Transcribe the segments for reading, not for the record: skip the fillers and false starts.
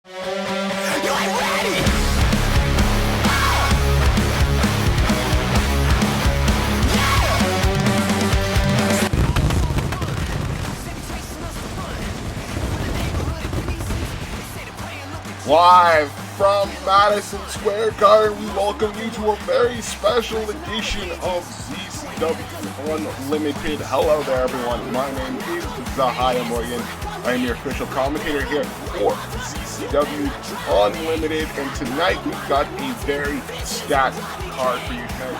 Live from Madison Square Garden, we welcome you to a very special edition of Zcw Unlimited. Hello there, everyone. My name is Zaiah Morgan. I am your official commentator here for Zcw Unlimited, and tonight we've got a very stacked card for you tonight.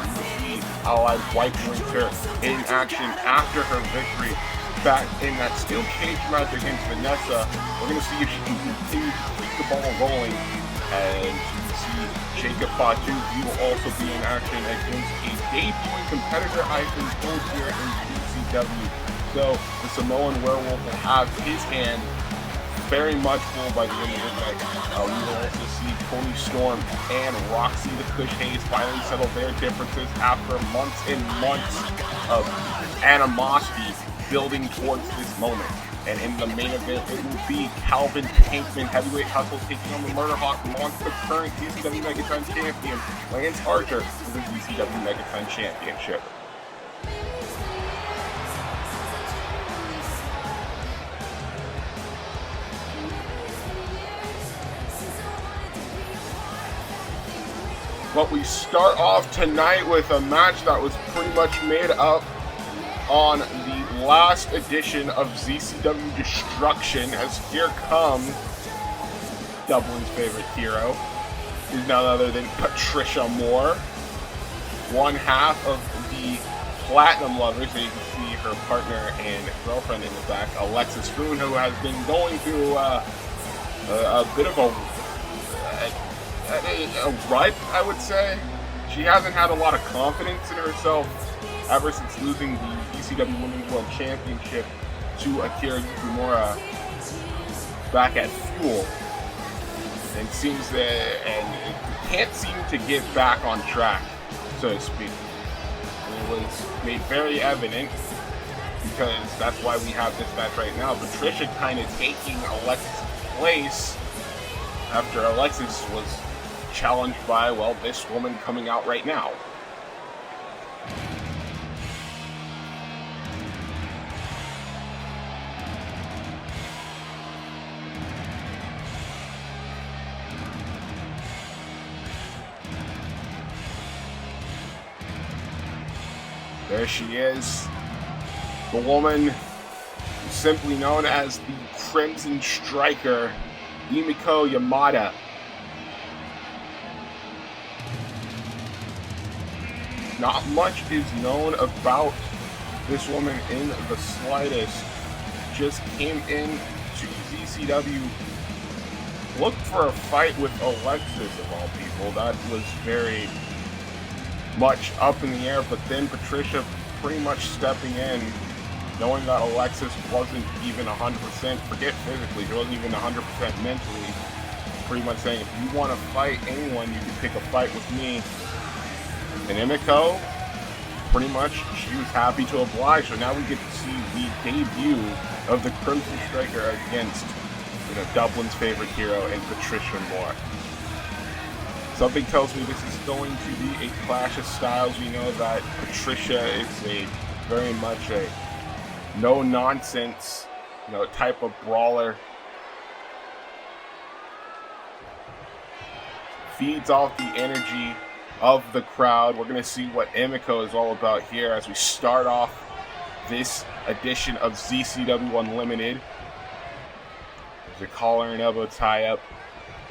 You see Allie White Winter in action after her victory back in that steel cage match against Vanessa. We're going to see if she can continue to keep the ball rolling, and you see Fatu. He will also be in action against a debuting competitor I've been told here in ZCW. So the Samoan Werewolf will have his hand very much full by the end of the night. We will also see Toni Storm and Roxy the Kush Haze finally settle their differences after months and months of animosity building towards this moment. And in the main event, it will be Calvin Tankman, heavyweight hustle, taking on the Murder Hawk, the current Zcw Megaton Champion, Lance Archer, for the Zcw Megaton Championship. But we start off tonight with a match that was pretty much made up on the last edition of ZCW Destruction, as here comes Dublin's favorite hero, who's none other than Patricia Moore, one half of the Platinum Lovers. So you can see her partner and girlfriend in the back, Alexis Spoon, who has been going through a bit of a rut, I would say. She hasn't had a lot of confidence in herself ever since losing the Zcw Women's World Championship to Akira Yukimura back at Fuel, and seems that can't seem to get back on track, so to speak. And it was made very evident, because that's why we have this match right now. Patricia kind of taking Alexis' place after Alexis was challenged by, well, this woman coming out right now. There she is, the woman simply known as the Crimson Striker, Emiko Yamada. Not much is known about this woman in the slightest. Just came in to ZCW, looked for a fight with Alexis of all people. That was very much up in the air, but then Patricia pretty much stepping in, knowing that Alexis wasn't even 100%, forget physically, she wasn't even 100% mentally, pretty much saying, if you want to fight anyone, you can pick a fight with me. And Emiko, pretty much, she was happy to oblige, so now we get to see the debut of the Crimson Striker against, Dublin's favorite hero and Patricia Moore. Something tells me this is going to be a clash of styles. We know that Patricia is very much a no-nonsense, type of brawler. Feeds off the energy of the crowd. We're going to see what Emiko is all about here as we start off this edition of ZCW Unlimited. There's a collar and elbow tie-up.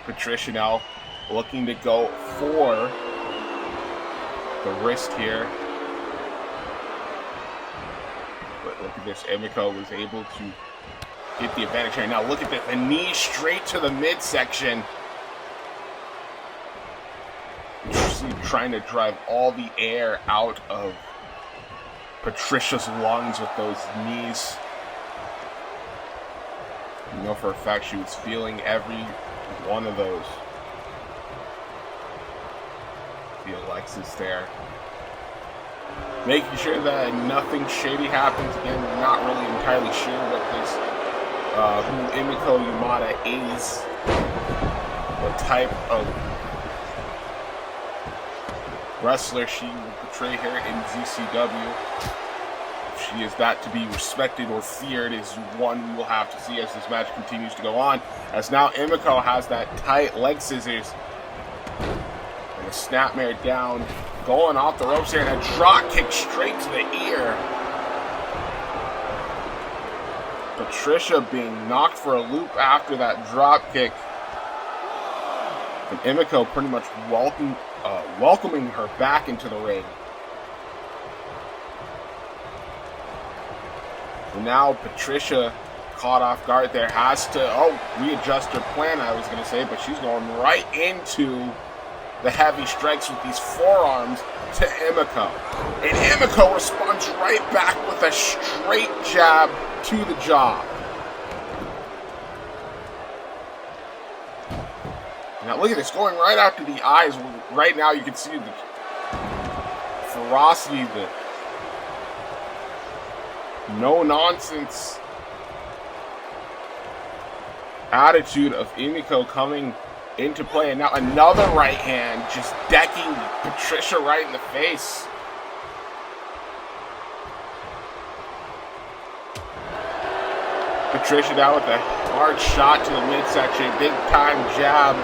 Patricia now looking to go for the wrist here. But look at this, Emiko was able to get the advantage here. Now look at the knee straight to the midsection. Trying to drive all the air out of Patricia's lungs with those knees. You know for a fact she was feeling every one of those. The Alexis there, making sure that nothing shady happens. Again, we're not really entirely sure what this who Emiko Yamada is, what type of wrestler she will portray here in ZCW. If she is that to be respected or feared is one we will have to see as this match continues to go on. As now Emiko has that tight leg scissors and a snapmare down, going off the ropes here, and a drop kick straight to the ear. Patricia being knocked for a loop after that drop kick. And Emiko pretty much welcoming her back into the ring. And now Patricia, caught off guard there, has to readjust her plan, I was going to say, but she's going right into the heavy strikes with these forearms to Emiko. And Emiko responds right back with a straight jab to the jaw. Now look at this, going right after the eyes. Right now you can see the ferocity, the no-nonsense attitude of Emiko coming into play. And now another right hand just decking Patricia right in the face. Patricia now with a hard shot to the midsection, big time jab,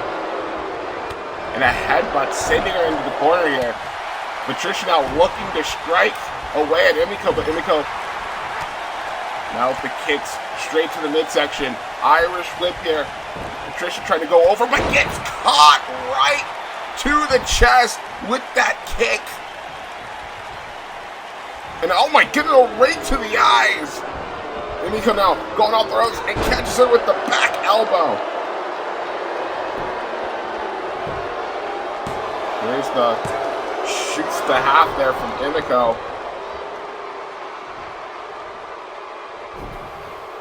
and a headbutt sending her into the corner here. Patricia now looking to strike away at Emiko, but Emiko now with the kicks straight to the midsection. Irish whip here. Patricia trying to go over, but gets caught right to the chest with that kick. And oh my goodness, right to the eyes. Yimiko now going off the ropes and catches her with the back elbow. Here's the shoots the half there from Yimiko.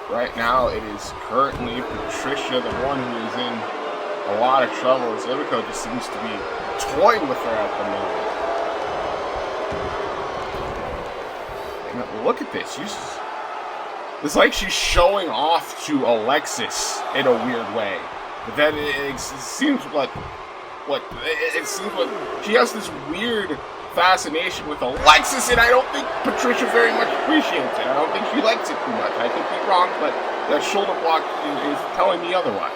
Right now it is currently Patricia, the one who is in a lot of trouble, as Yimiko just seems to be toying with her at the moment. And look at this. It's like she's showing off to Alexis in a weird way. But then it seems like she has this weird fascination with Alexis, and I don't think Patricia very much appreciates it. I don't think she likes it too much. I could be wrong, but that shoulder block is telling me otherwise.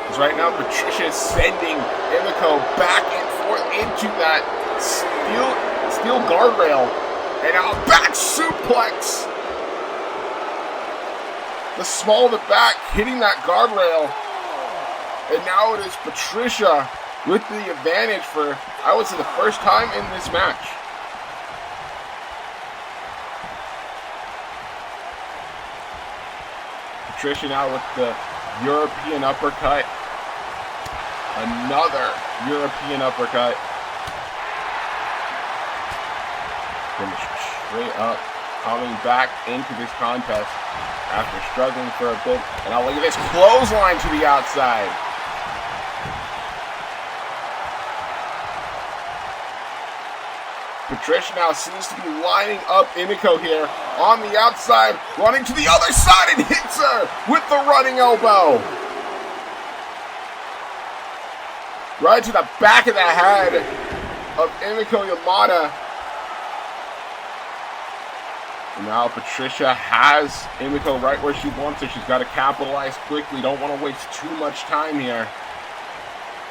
Because right now Patricia is sending Emiko back and forth into that steel guardrail. And now a back suplex. The small of the back hitting that guardrail. And now it is Patricia with the advantage for, I would say, the first time in this match. Patricia now with the European uppercut. Another European uppercut. Finish straight up, coming back into this contest after struggling for a bit. And now look at this clothesline to the outside. Patricia now seems to be lining up Emiko here on the outside, running to the other side and hits her with the running elbow. Right to the back of the head of Emiko Yamada. And now Patricia has Yimiko right where she wants her. She's got to capitalize quickly. Don't want to waste too much time here.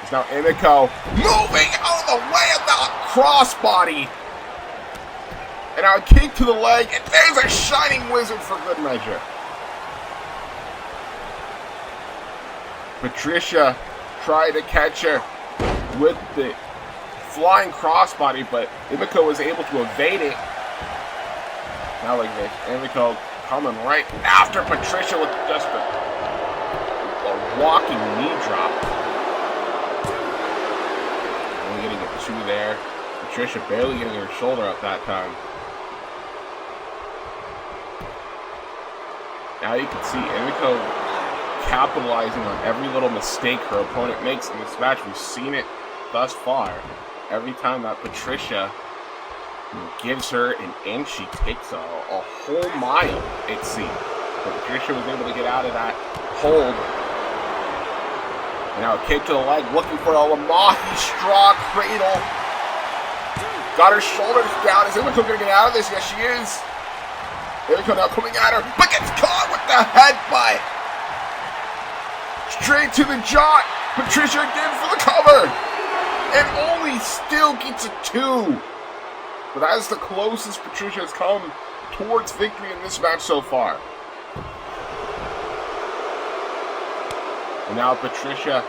It's now Yimiko moving out of the way of the crossbody. And now a kick to the leg. And there's a shining wizard for good measure. Patricia tried to catch her with the flying crossbody, but Yimiko was able to evade it. Now like this, Emiko coming right after Patricia with just a walking knee drop. Only getting a 2 there. Patricia barely getting her shoulder up that time. Now you can see Emiko capitalizing on every little mistake her opponent makes in this match. We've seen it thus far. Every time that Patricia Gives her an inch. She takes a whole mile, it seems. But Patricia was able to get out of that hold. And now a kick to the leg, looking for a Lamahi straw cradle. Got her shoulders down. Is Yimiko going to get out of this? Yes, she is. Yimiko now coming at her, but gets caught with the headbutt. Straight to the jaw. Patricia again for the cover. And only still gets a 2. But that is the closest Patricia has come towards victory in this match so far. And now Patricia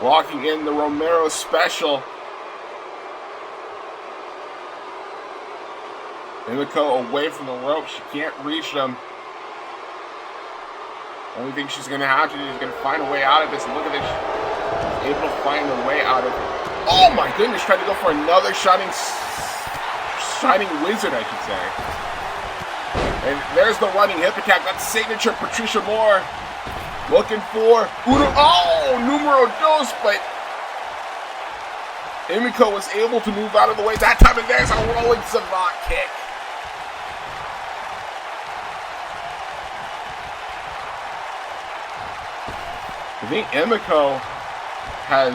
locking in the Romero special. Emiko away from the rope. She can't reach them. Only thing she's going to have to do is going to find a way out of this. And look at this. She's able to find a way out of it. Oh my goodness, tried to go for another shining wizard, I should say. And there's the running hip attack. That's signature Patricia Moore. Looking for numero dos, but Emiko was able to move out of the way that time, and there's a rolling savant kick. I think Emiko has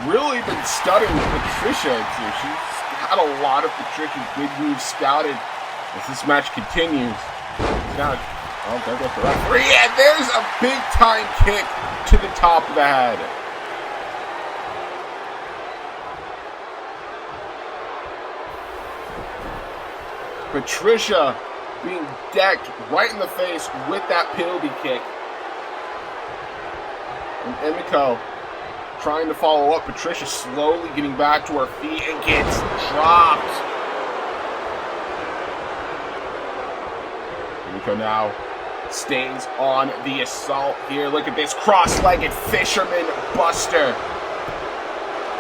really been studying Patricia too. She's had a lot of Patricia's big moves scouted as this match continues. Now, there goes the referee, and there's a big time kick to the top of the head. Patricia being decked right in the face with that penalty kick. And Emiko trying to follow up. Patricia slowly getting back to her feet and gets dropped. Emiko now stays on the assault here. Look at this cross-legged fisherman buster.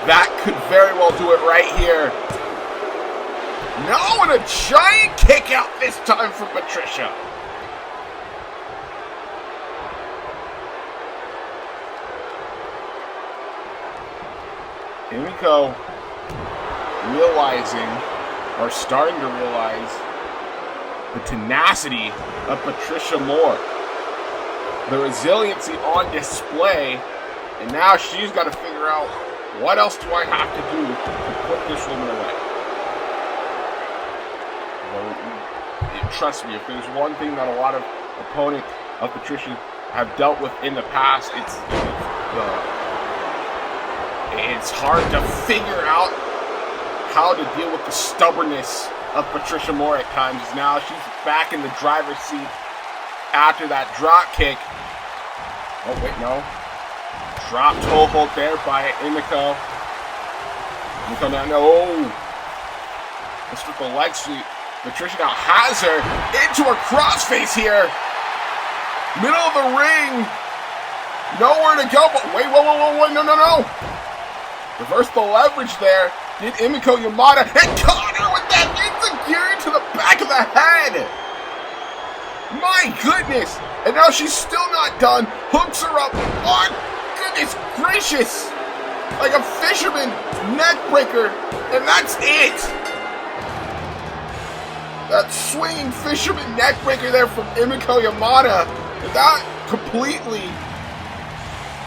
That could very well do it right here. No, and a giant kick out this time from Patricia. Yimiko realizing, or starting to realize, the tenacity of Patricia Moore. The resiliency on display, and now she's got to figure out, what else do I have to do to put this woman away? Well, trust me, if there's one thing that a lot of opponents of Patricia have dealt with in the past, it's hard to figure out how to deal with the stubbornness of Patricia Moore at times. Now she's back in the driver's seat after that drop kick. Oh, wait, no. Drop toe hold there by Emiko. Emiko now, no. Let's with the leg sweep. Patricia now has her into a crossface here. Middle of the ring. Nowhere to go, but wait, whoa, no. Reverse the leverage there. Did Emiko Yamada and caught her with that enziguri to the back of the head. My goodness. And now she's still not done. Hooks her up. Oh, goodness gracious. Like a fisherman neck breaker. And that's it. That swinging fisherman neck breaker there from Emiko Yamada. And that completely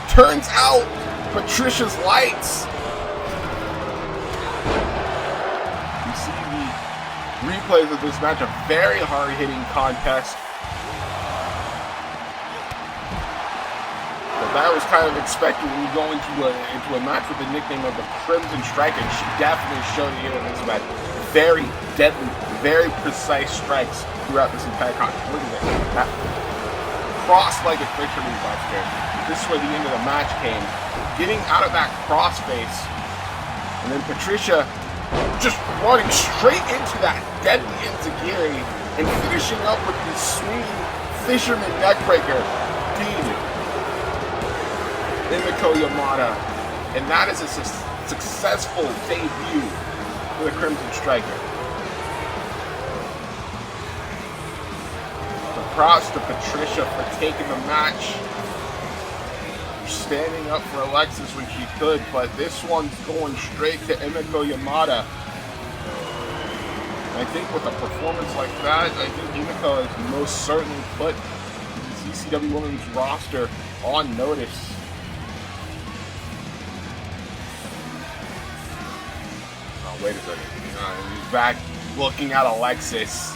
turns out Patricia's lights. You see the replays of this match, a very hard-hitting contest. But that was kind of expected when you go into a match with the nickname of the Crimson Striker. She definitely showed it here in this match. Very deadly, very precise strikes throughout this entire contest. Look at this. That cross-legged fisherman buster. This is where the end of the match came. Getting out of that crossface. And then Patricia just running straight into that deadly enziguri and finishing up with this swinging fisherman neckbreaker. Indeed. Emiko Yamada. And that is a successful debut for the Crimson Striker. So props to Patricia for taking the match. Standing up for Alexis when she could, but this one's going straight to Emiko Yamada. And I think with a performance like that, I think Yimiko has most certainly put the Zcw Women's roster on notice. Oh, wait a second. He's back looking at Alexis.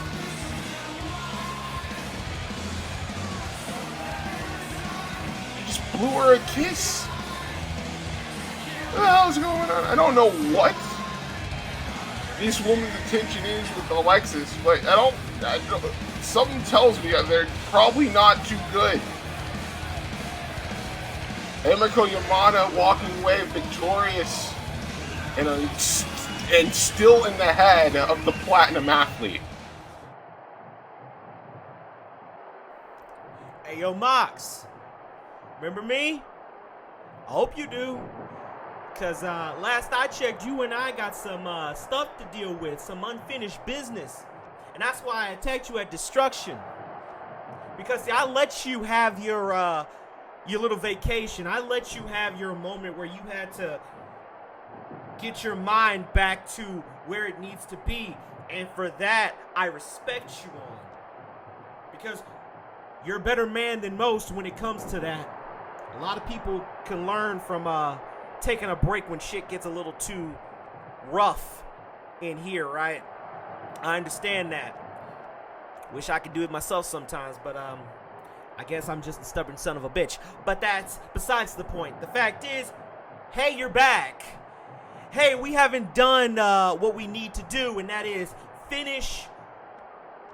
He just blew her a kiss. What the hell is going on? I don't know what this woman's attention is with Alexis, but I don't something tells me that they're probably not too good. Emiko Yamada walking away victorious and still in the head of the Platinum Athlete. Hey, yo, Mox. Remember me? I hope you do. Because last I checked, you and I got some stuff to deal with, some unfinished business. And that's why I attacked you at Destruction. Because see, I let you have your little vacation. I let you have your moment where you had to get your mind back to where it needs to be. And for that, I respect you on. Because you're a better man than most when it comes to that. A lot of people can learn from taking a break when shit gets a little too rough in here, right? I understand that. Wish I could do it myself sometimes, but I guess I'm just a stubborn son of a bitch. But that's besides the point. The fact is, hey, you're back. Hey, we haven't done what we need to do, and that is finish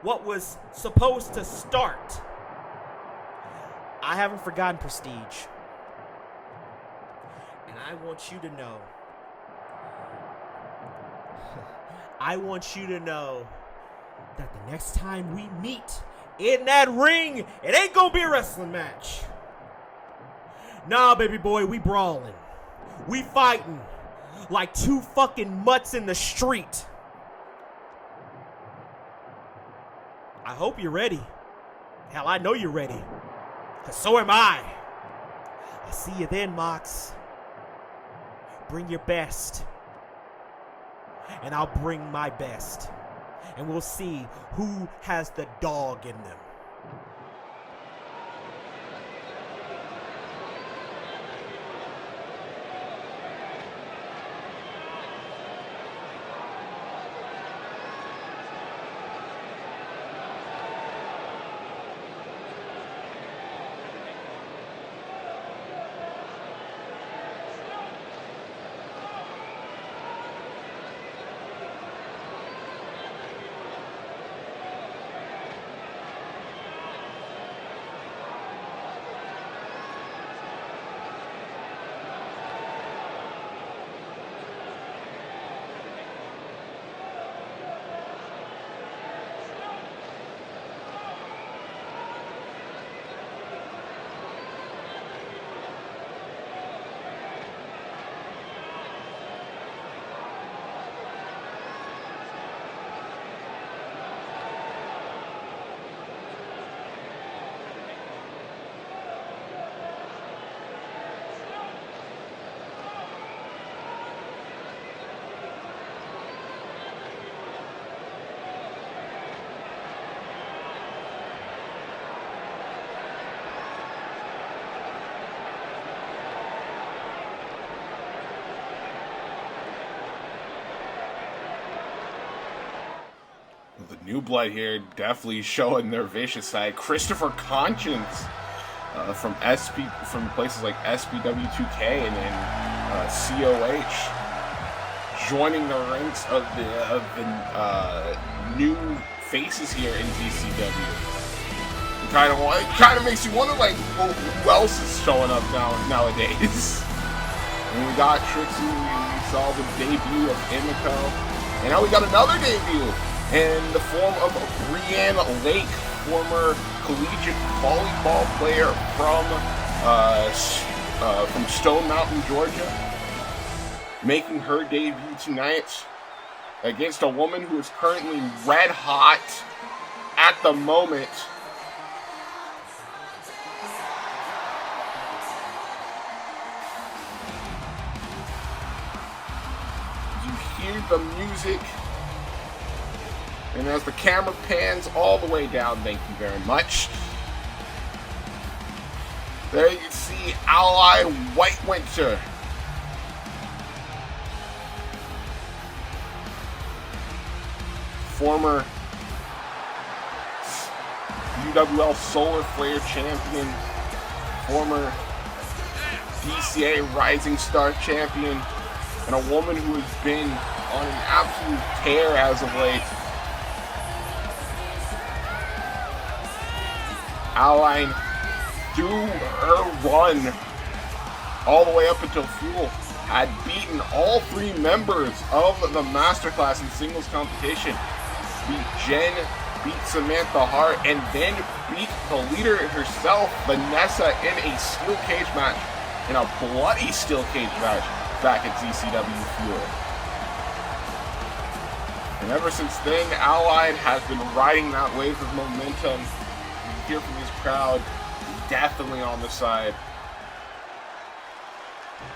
what was supposed to start. I haven't forgotten Prestige. And I want you to know. I want you to know that the next time we meet in that ring, it ain't gonna be a wrestling match. Nah, baby boy, we brawling. We fighting like two fucking mutts in the street. I hope you're ready. Hell, I know you're ready. Cause so am I. I'll see you then, Mox. Bring your best. And I'll bring my best. And we'll see who has the dog in them. The new blood here definitely showing their vicious side. Christopher Conscience from places like SPW2K and then COH joining the ranks of the new faces here in ZCW. Kind of makes you wonder, like, who else is showing up nowadays. And we got Trixie, we saw the debut of Emiko, and now we got another debut in the form of Brienne Lake, former collegiate volleyball player from Stone Mountain, Georgia, making her debut tonight against a woman who is currently red hot at the moment. You hear the music And as the camera pans all the way down, thank you very much. There you can see Allie White Winter. Former UWL Solar Flare champion, former DCA Rising Star champion, and a woman who has been on an absolute tear as of late. Allie, through her run all the way up until Fuel, had beaten all 3 members of the Masterclass in singles competition. Beat Jen, beat Samantha Hart, and then beat the leader herself, Vanessa, in a steel cage match, in a bloody steel cage match back at ZCW Fuel. And ever since then, Allied has been riding that wave of momentum. You hear from this crowd, definitely on the side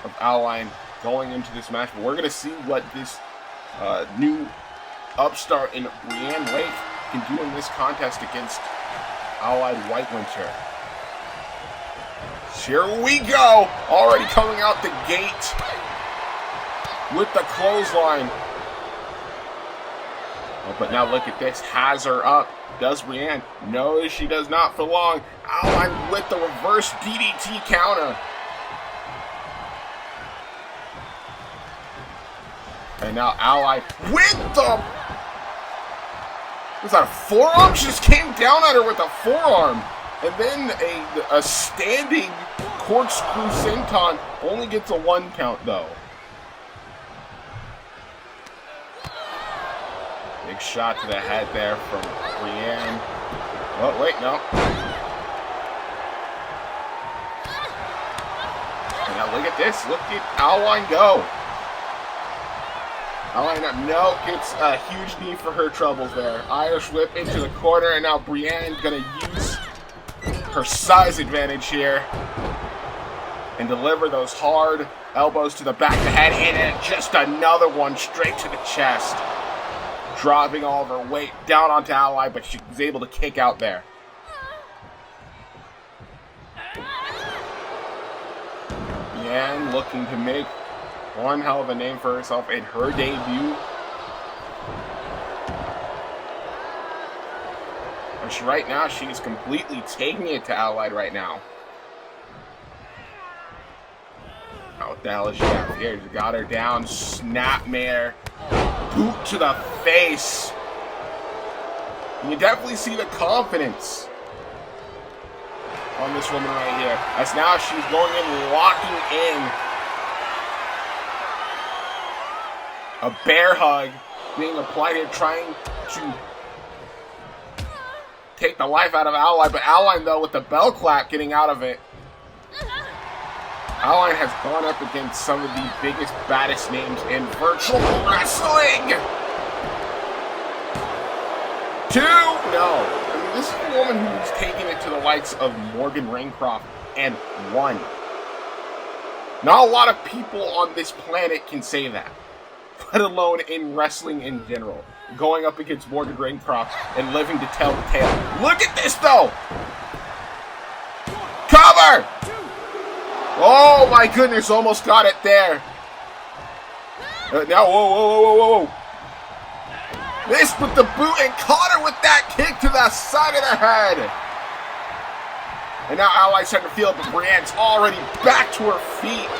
of Allied going into this match. But we're going to see what this new upstart in Brienne Lake can do in this contest against Allied White Winter. Here we go! Already coming out the gate with the clothesline. Oh, but now look at this. Has her up. Does Brienne? No, she does not for long. Allied with the reverse DDT counter. And now Allied with the... Was that a forearm? She just came down at her with a forearm. And then a standing corkscrew senton. Only gets a 1 count though. Big shot to the head there from Brienne. Oh, wait, no. And now look at this. Look at Alwine go. Alwine, no, gets a huge knee for her troubles there. Irish whip into the corner, and now Brienne going to use her size advantage here and deliver those hard elbows to the back of the head, and then just another one straight to the chest. Dropping all of her weight down onto Ally, but she was able to kick out there. Brienne looking to make one hell of a name for herself in her debut. And right now, she's completely taking it to Allied right now. Oh, what the hell is she got here? She got her down. Snapmare. Boot to the face. You can definitely see the confidence on this woman right here. As now she's going in, locking in. A bear hug being applied here, trying to take the life out of Ally, but Ally, though, with the bell clap, getting out of it. Ally has gone up against some of the biggest, baddest names in virtual wrestling. 2, no. I mean, this is a woman who's taken it to the likes of Morgan Raincroft and won. Not a lot of people on this planet can say that, let alone in wrestling in general. Going up against Morgan Raincroft and living to tell the tale. Look at this, though! Cover! Oh my goodness, almost got it there. Now, whoa. Missed with the boot and caught her with that kick to the side of the head. And now Allied starting to feel it, but Brienne's already back to her feet.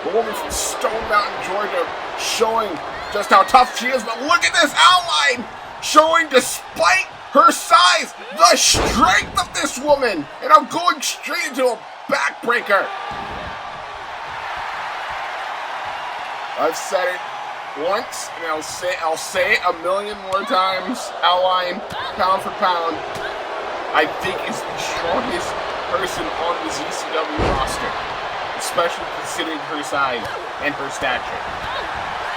The woman from Stone Mountain, Georgia, showing just how tough she is. But look at this, Allied showing, despite her size, the strength of this woman. And I'm going straight into a backbreaker. I've said it once, and I'll say it a million more times. Alline, pound for pound, I think is the strongest person on the ZCW roster, especially considering her size and her stature.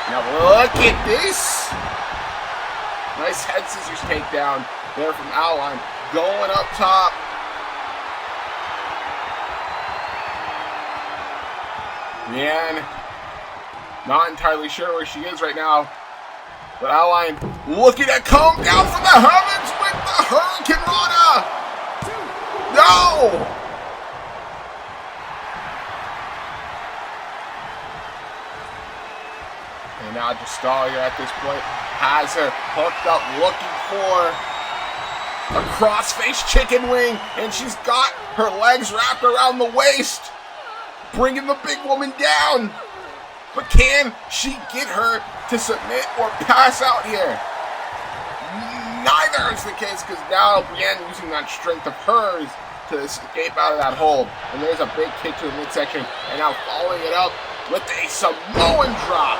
Now look at this! Nice head scissors takedown there from Alline, going up top. Brienne, not entirely sure where she is right now, but Alline looking to come down from the heavens with the Hurricane Rana. No! And now just Zaiah at this point has her hooked up, looking for a crossface chicken wing, and she's got her legs wrapped around the waist, bringing the big woman down. But can she get her to submit or pass out here? Neither is the case, because now Brienne using that strength of hers to escape out of that hold. And there's a big kick to the midsection, and now following it up with a Samoan drop.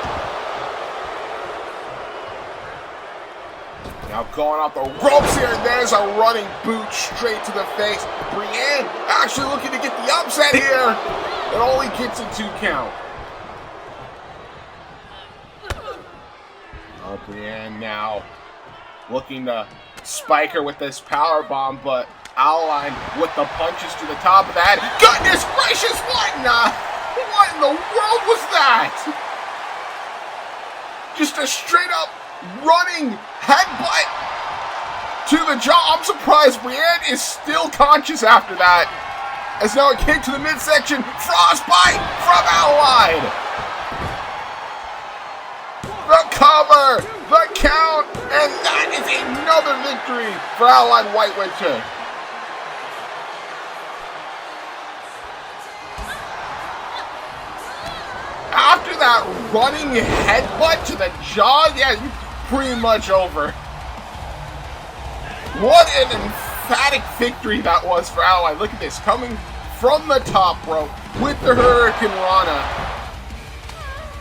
Now going off the ropes here, and there's a running boot straight to the face. Brienne actually looking to get the upset here. It only gets a 2 count. Oh, Brienne now looking to spike her with this power bomb, but Allie with the punches to the top of that. Goodness gracious, what in the world was that? Just a straight up running headbutt to the jaw. I'm surprised Brienne is still conscious after that. As now a kick to the midsection. Frostbite from Allie. The cover, the count, and that is another victory for Allie White Winter. After that running headbutt to the jaw, yeah, you're pretty much over. What an emphatic victory that was for Allie. Look at this, coming from the top rope with the Hurricane Rana.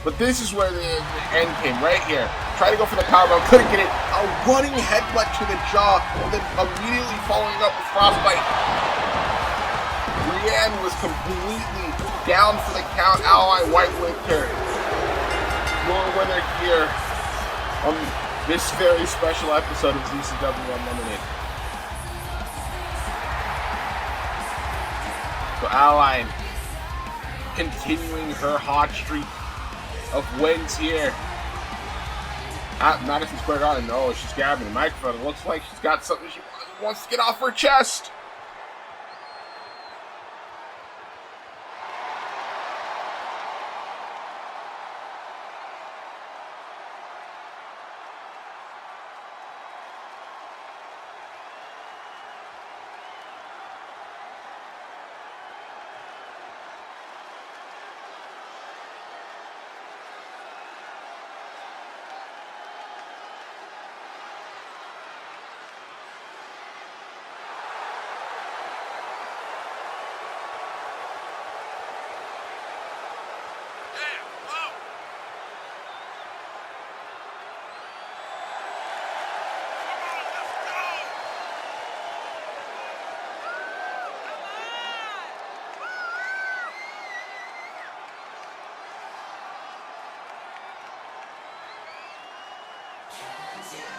But this is where the end came, right here. Tried to go for the powerbomb, couldn't get it. A running headbutt to the jaw, and then immediately following up with frostbite. Brienne was completely down for the count. Allie White Winter, your winner here on this very special episode of Zcw Unlimited. So Allie continuing her hot streak of wins here at Madison Square Garden. No, she's grabbing the microphone. It looks like she's got something she wants to get off her chest.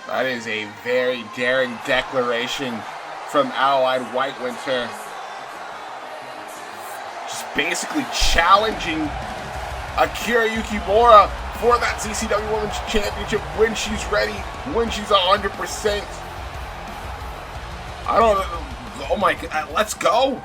That is a very daring declaration from Allie White Winter. Just basically challenging Akira Yukimura for that Zcw Women's Championship when she's ready, when she's 100%. I don't know. Oh my God, let's go.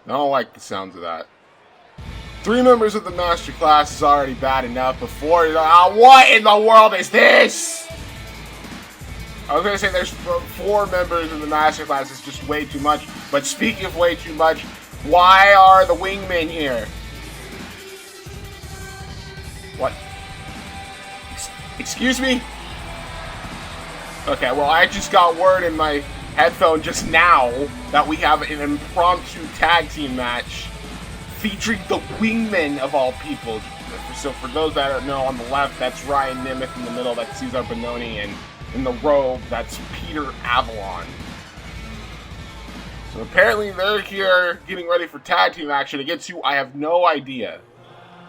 I don't like the sounds of that. 3 members of the master class is already bad enough before. What in the world is this? I was gonna say there's 4 members in the master class. It's just way too much. But speaking of way too much, why are the wingmen here? What? Excuse me? Okay, well, I just got word in my headphone just now that we have an impromptu tag team match featuring the wingmen of all people. So for those that don't know, on the left, that's Ryan Nemeth. In the middle, that's Cesar Bononi. And in the robe, that's Peter Avalon. So apparently they're here getting ready for tag team action against who I have no idea.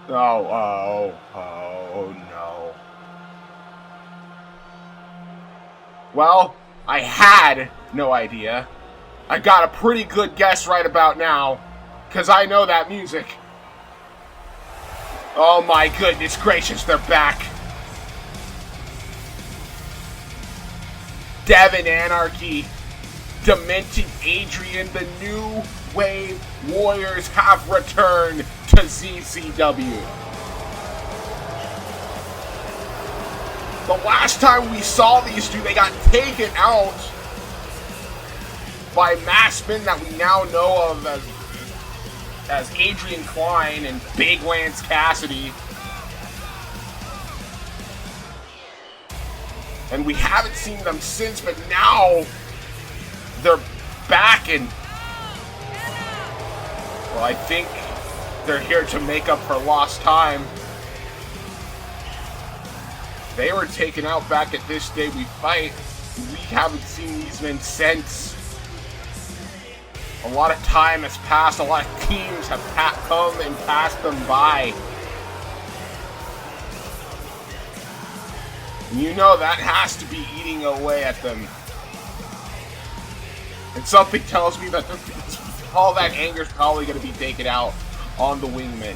Oh no. Well, I had no idea. I got a pretty good guess right about now, because I know that music. Oh my goodness gracious, they're back. Devin Anarchy, Demented Adrian, the New Wave Warriors have returned to ZCW. The last time we saw these two, they got taken out by masked men that we now know of as Adrian Klein and Big Lance Cassidy. And we haven't seen them since, but now they're back, and well, I think they're here to make up for lost time. They were taken out back at This Day We Fight. We haven't seen these men since. A lot of time has passed. A lot of teams have come and passed them by. And you know that has to be eating away at them. And something tells me that all that anger is probably going to be taken out on the wingmen.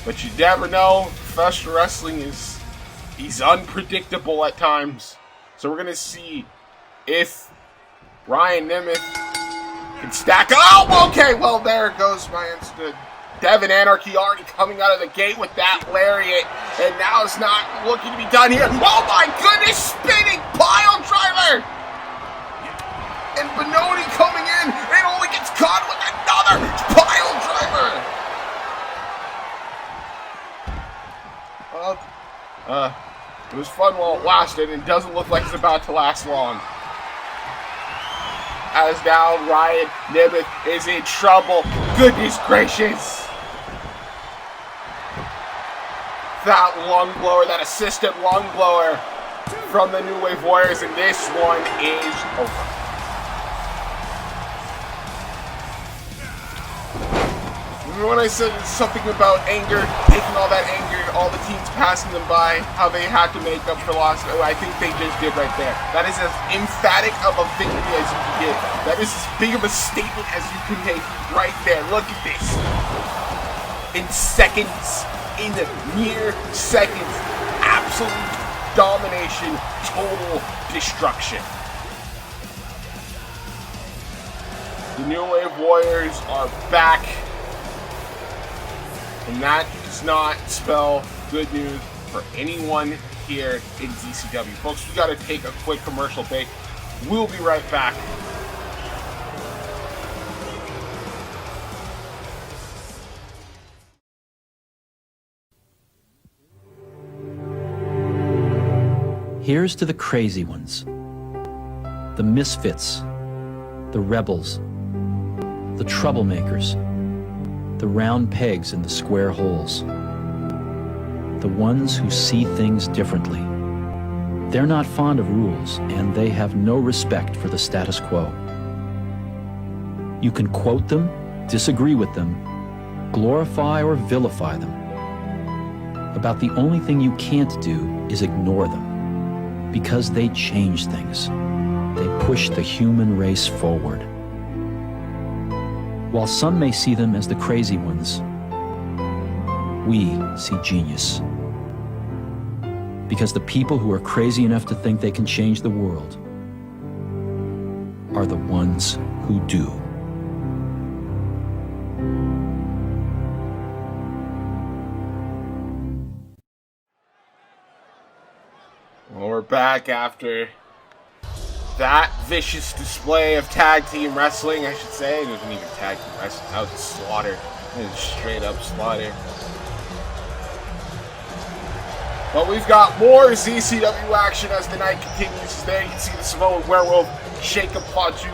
But you never know. Professional wrestling he's unpredictable at times. So we're going to see if Ryan Nemeth can stack. Oh, okay. Well, there goes my instant. Devin Anarchy already coming out of the gate with that lariat. And now it's not looking to be done here. Oh my goodness, spinning pile driver. And Bononi coming in and only gets caught with another pile driver. It was fun while it lasted, and doesn't look like it's about to last long. As now Ryan Nemeth is in trouble. Goodness gracious. That lung blower, that assistant lung blower from the New Wave Warriors, and this one is over. Remember when I said something about anger, taking all that anger, all the teams passing them by, how they had to make up for loss? I think they just did right there. That is as emphatic of a victory as you can get. That is as big of a statement as you can make right there. Look at this. In seconds, in mere seconds, absolute domination, total destruction. The New Wave Warriors are back. And that does not spell good news for anyone here in ZCW. Folks, we got to take a quick commercial break. We'll be right back. Here's to the crazy ones, the misfits, the rebels, the troublemakers, the round pegs in the square holes, the ones who see things differently. They're not fond of rules, and they have no respect for the status quo. You can quote them, disagree with them, glorify or vilify them. About the only thing you can't do is ignore them, because they change things. They push the human race forward. While some may see them as the crazy ones, we see genius. Because the people who are crazy enough to think they can change the world are the ones who do. Well, we're back after that vicious display of tag team wrestling, I should say. It wasn't even tag team wrestling. That was a slaughter. It was straight up slaughter. But we've got more ZCW action as the night continues. There you can see the Samoan Werewolf, Jacob Fatu,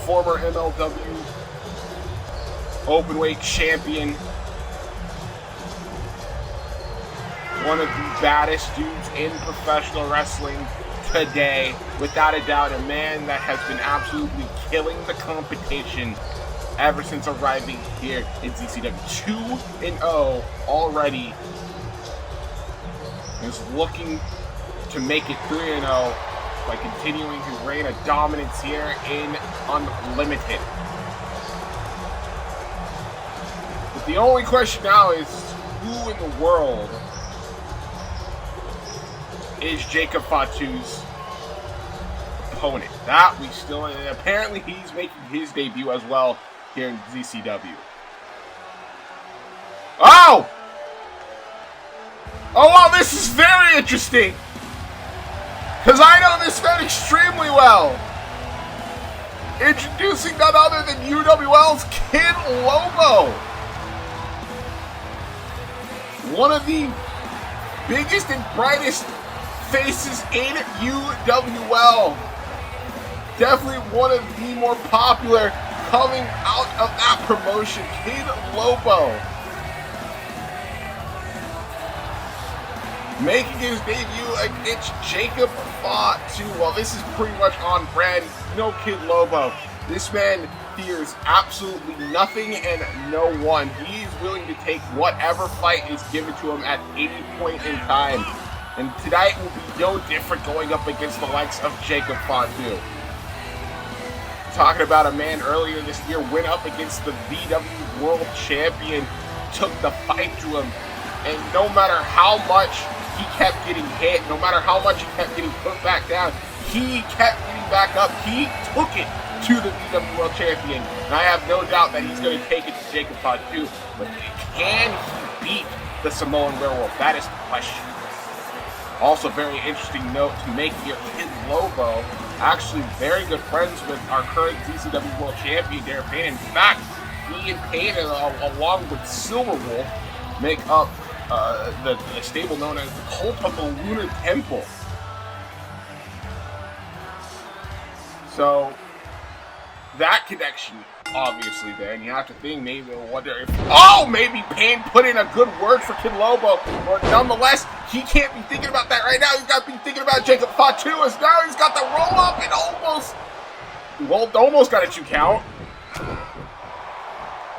former MLW Openweight champion. One of the baddest dudes in professional wrestling today. Without a doubt, a man that has been absolutely killing the competition ever since arriving here in ZCW. 2-0 already. Is looking to make it 3-0 by continuing his reign of dominance here in Unlimited. But the only question now is, who in the world is Jacob Fatu's opponent? That we still, and apparently he's making his debut as well here in ZCW. Oh! Oh, wow, this is very interesting. Because I know this man extremely well. Introducing none other than UWL's Kid Lobo. One of the biggest and brightest faces in UWL. Definitely one of the more popular coming out of that promotion. Kid Lobo. Making his debut against Jacob Fatu. Well, this is pretty much on brand. No Kid Lobo. This man fears absolutely nothing and no one. He's willing to take whatever fight is given to him at any point in time. And tonight will be no different going up against the likes of Jacob Fatu. Talking about a man earlier this year went up against the VW World Champion, took the fight to him, and no matter how much he kept getting hit, no matter how much he kept getting put back down, he kept getting back up. He took it to the VW World Champion. And I have no doubt that he's going to take it to Jacob Fatu. But can he beat the Samoan Werewolf? That is the question. Also, very interesting note to make here, Kid Lobo, actually very good friends with our current ZCW World Champion, Darren Payne. In fact, he and Payne, along with Silver Wolf, make up the stable known as the Cult of the Lunar Temple. So that connection, obviously, there, and you have to think, maybe wonder if maybe Payne put in a good word for Kid Lobo, but nonetheless, he can't be thinking about that right now. He's got to be thinking about Jacob Fatu, as now he's got the roll up and almost got a 2 count.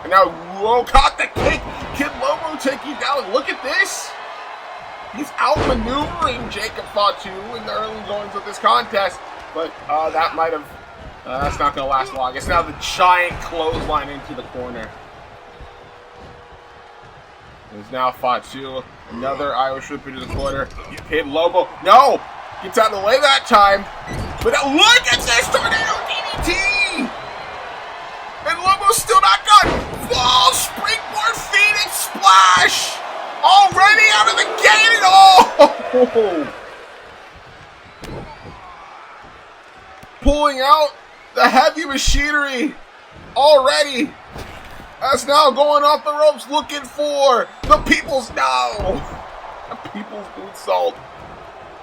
And now, caught the kick. Kid Lobo taking down. Look at this. He's outmaneuvering Jacob Fatu in the early goings of this contest. But that might have... that's not going to last long. It's now the giant clothesline into the corner. There's now Fatu. Another Irish whip into the corner. Kid Lobo. No! Gets out of the way that time. But now look at this tornado DDT! And Lobo's still not done. Fall, springboard, Phoenix splash! Already out of the gate and pulling out the heavy machinery already. That's now going off the ropes looking for the People's No. The People's Moonsault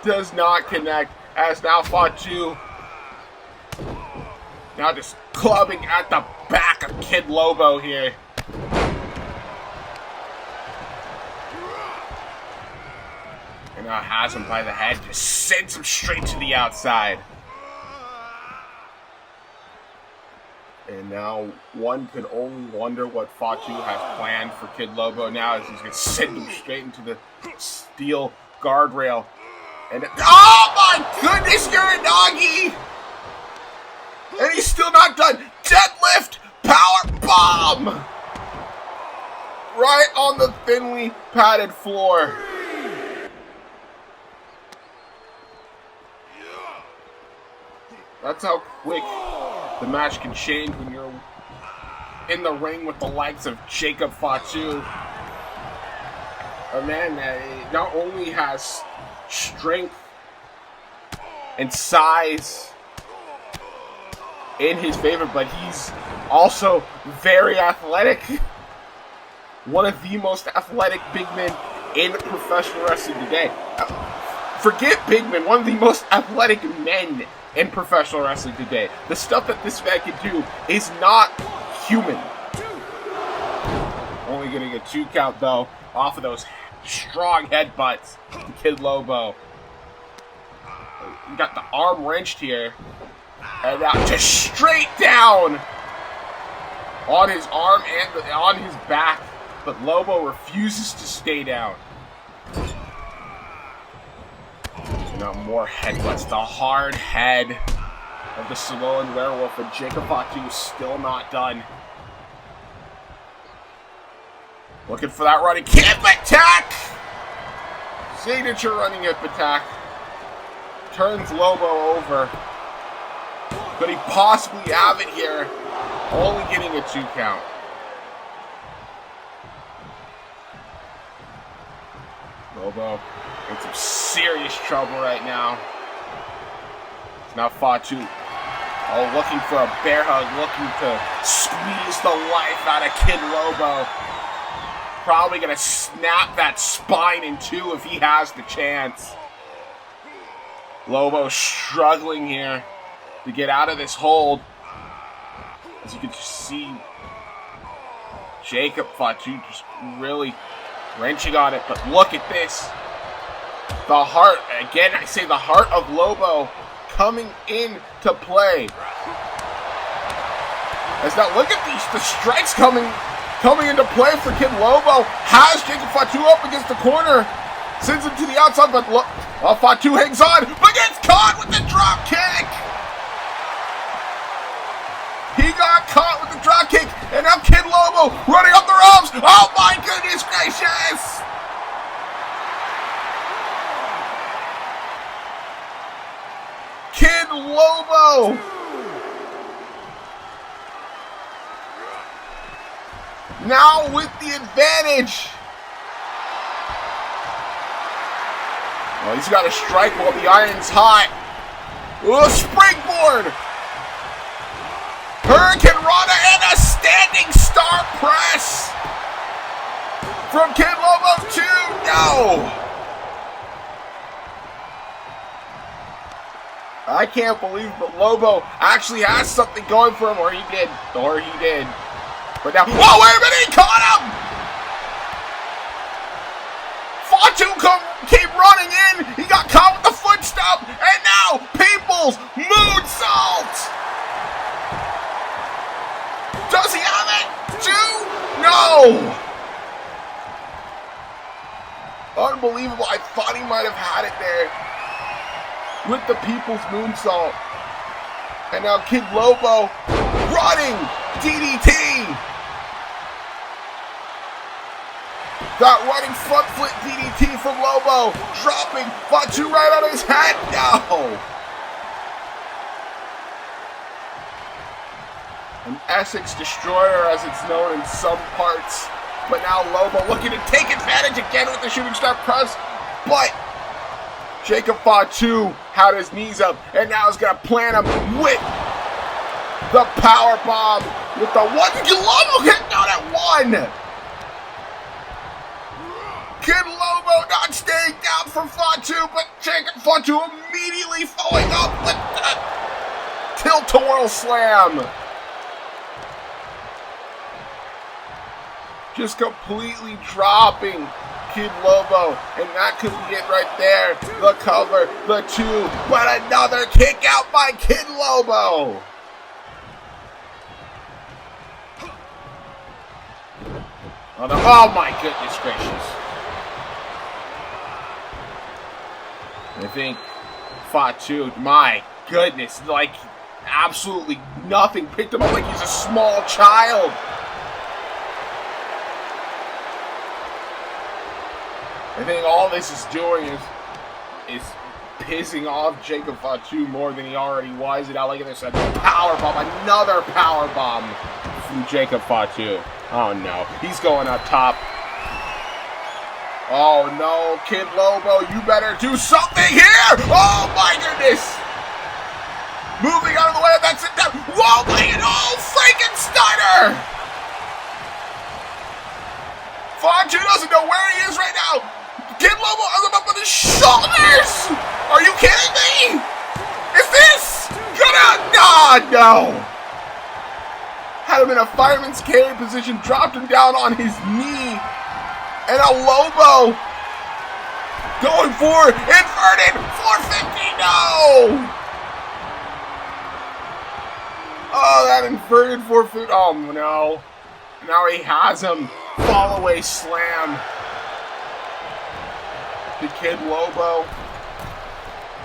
does not connect as now Fatu now just clubbing at the back of Kid Lobo here. And now has him by the head, just sends him straight to the outside. And now one could only wonder what Fatu has planned for Kid Lobo now, as he's going to send him straight into the steel guardrail. And oh my goodness, you're a doggy! And he's still not done. Deadlift power bomb! Right on the thinly padded floor. That's how quick the match can change when you're in the ring with the likes of Jacob Fatu. A man that not only has strength and size in his favor, but he's also very athletic. One of the most athletic big men in professional wrestling today. Forget big men, one of the most athletic men in professional wrestling today. The stuff that this man can do is not human. Only getting a 2 count though, off of those strong headbutts to Kid Lobo. We got the arm wrenched here. And now just straight down on his arm and on his back. But Lobo refuses to stay down. Now more headbutts. The hard head of the Samoan werewolf, and Jacob Fatu is still not done. Looking for that running hip attack! Signature running hip attack. Turns Lobo over. Could he possibly have it here? Only getting a 2 count. Lobo in some serious trouble right now. Now Fatu, looking for a bear hug, looking to squeeze the life out of Kid Lobo. Probably gonna snap that spine in 2 if he has the chance. Lobo struggling here to get out of this hold. As you can just see, Jacob Fatu just really wrenching on it, but look at this. The heart, again I say the heart of Lobo coming into play. As now look at the strikes coming into play for Kid Lobo. Has Jacob Fatu up against the corner. Sends him to the outside, but Fatu hangs on, but gets caught with the drop kick. He got caught with the drop kick, and now Kid Lobo running up the ropes. Oh my goodness gracious! Kid Lobo! Now with the advantage. Well, he's got a strike while the iron's hot. Ooh, springboard! Hurricane Rana and a standing star press from Kid Lobo 2. No! I can't believe, but Lobo actually has something going for him, or he did. But now, whoa, wait a minute, he caught him! Fatu came running in, he got caught with the foot stomp, and now, People's moonsault! Does he have it? 2? No! Unbelievable, I thought he might have had it there with the People's moonsault. And now Kid Lobo running DDT. That running front flip DDT from Lobo, dropping Fatu right on his head. No! An Essex Destroyer, as it's known in some parts. But now Lobo looking to take advantage again with the shooting star press. But Jacob Fatu had his knees up, and now he's going to plant him with the power bomb. With the 1. Lobo getting out at 1. Kid Lobo not staying down for Fatu, but Jacob Fatu immediately following up with the tilt-a-whirl slam. Just completely dropping Kid Lobo, and that could be it right there. The cover, the 2, but another kick out by Kid Lobo. Oh my goodness gracious. I think Fatu, my goodness, like absolutely nothing. Picked him up like he's a small child. I think all this is doing is pissing off Jacob Fatu more than he already was. And now look at this, a power bomb, another power bomb from Jacob Fatu. Oh no, he's going up top. Oh no, Kid Lobo, you better do something here! Oh my goodness! Moving out of the way, that's it down. Whoa, oh, Frankensteiner! Fatu doesn't know where he is right now. Kid Lobo has him up on his shoulders! Are you kidding me? Is this gonna... No! Had him in a fireman's carry position, dropped him down on his knee. And a Lobo going for inverted 450, no! Oh, that inverted 450, oh no. Now he has him, fall away slam. The Kid Lobo.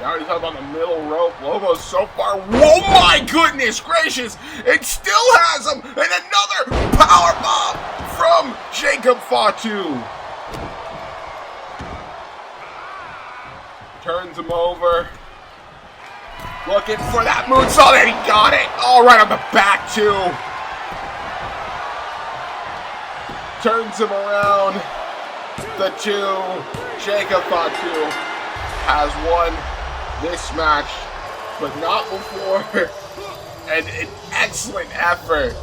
Now he's up on the middle rope. Lobo's so far, oh my goodness gracious! It still has him, and another power bomb from Jacob Fatu. Turns him over. Looking for that moonsault, and he got it. All right on the back, too. Turns him around. The two. Jacob Fatu has won this match, but not before an excellent effort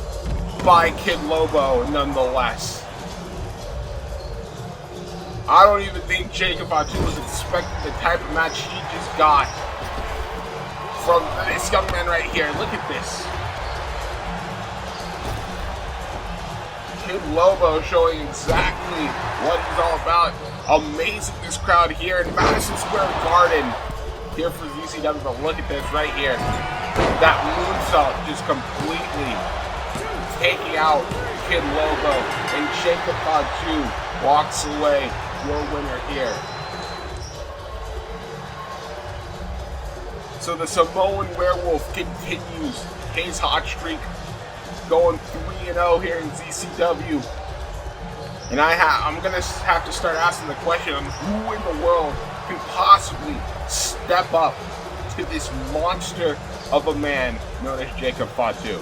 by Kid Lobo, nonetheless. I don't even think Jacob Fatu was expecting the type of match he just got from this young man right here. Look at this. Kid Lobo showing exactly what he's all about. Amazing, this crowd here in Madison Square Garden here for ZCW, but look at this right here. That moonsault just completely taking out Kid Lobo, and Jacob Fatu walks away your winner here. So the Samoan Werewolf continues his hot streak, going 3-0 here in ZCW. And I'm gonna have to start asking the question on who in the world can possibly step up to this monster of a man known as Jacob Fatu.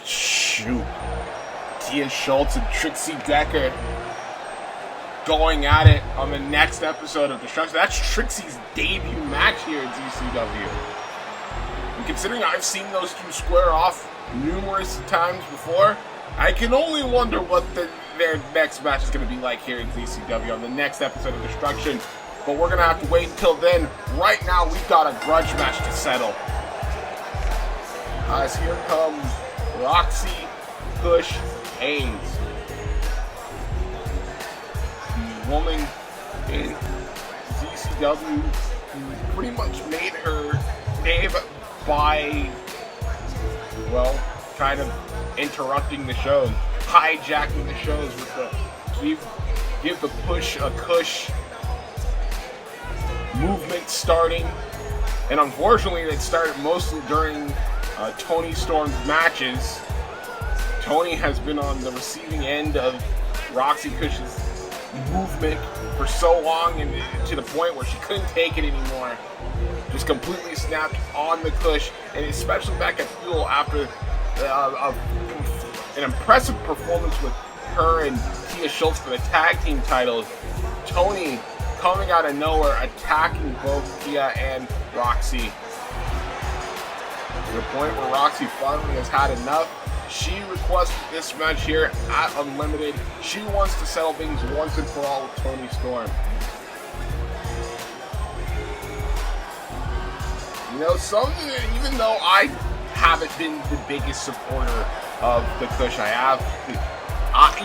Shoot. Tia Schultz and Trixie Decker going at it on the next episode of Destruction. That's Trixie's debut match here at ZCW. And considering I've seen those two square off numerous times before, I can only wonder what their next match is going to be like here in ZCW on the next episode of Destruction. But we're going to have to wait until then. Right now, we've got a grudge match to settle. As here comes Roxy, Kush, Haze. The woman in ZCW who pretty much made her name by, well, kind of interrupting the shows, hijacking the shows with the give the push a Kush movement starting. And unfortunately, it started mostly during Toni Storm's matches. Toni has been on the receiving end of Roxy Kush's movement for so long, and to the point where she couldn't take it anymore. Just completely snapped on the Kush, and especially back at Fuel after an impressive performance with her and Tia Schultz for the tag team titles. Toni coming out of nowhere, attacking both Tia and Roxy. To the point where Roxy finally has had enough. She requested this match here at Unlimited. She wants to settle things once and for all with Toni Storm. You know, even though I haven't been the biggest supporter of the Kush,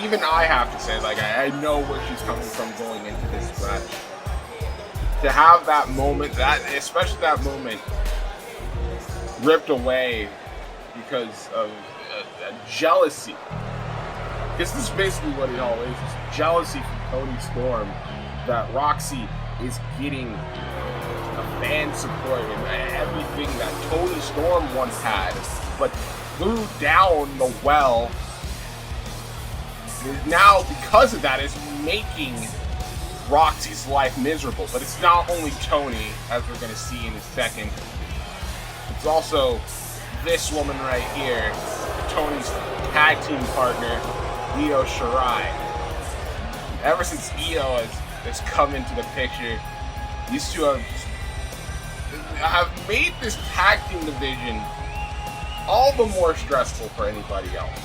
even I have to say, like, I know where she's coming from going into this match. To have that moment, especially that moment, ripped away because of jealousy. This is basically what it all is. It's jealousy from Toni Storm that Roxy is getting a fan support and everything that Toni Storm once had, but threw down the well. Now, because of that, is making Roxy's life miserable. But it's not only Toni, as we're going to see in a second. It's also this woman right here, Toni's tag team partner, Io Shirai. Ever since Io has come into the picture, these two have made this tag team division all the more stressful for anybody else.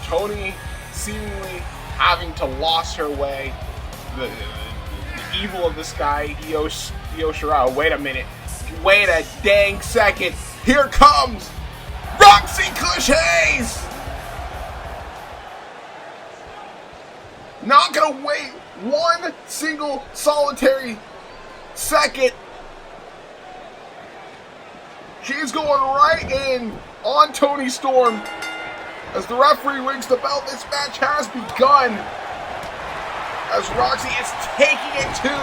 Toni seemingly having to lost her way. The evil of the sky, Io Shirai. Wait a minute. Wait a dang second. Here comes Roxy Kush Haze! Not gonna wait one single solitary second. She's going right in on Toni Storm. As the referee rings the bell, this match has begun. As Roxy is taking it to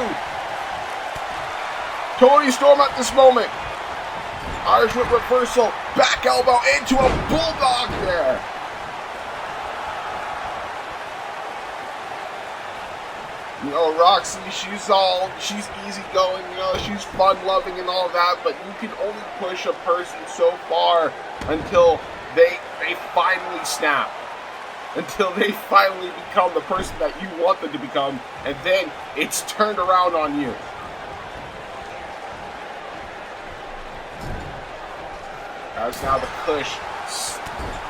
Toni Storm at this moment. Irish whip reversal, back elbow into a bulldog there. You know, Roxy, she's easygoing, you know, she's fun-loving and all that, but you can only push a person so far until they finally snap. Until they finally become the person that you want them to become, and then it's turned around on you. As now the Kush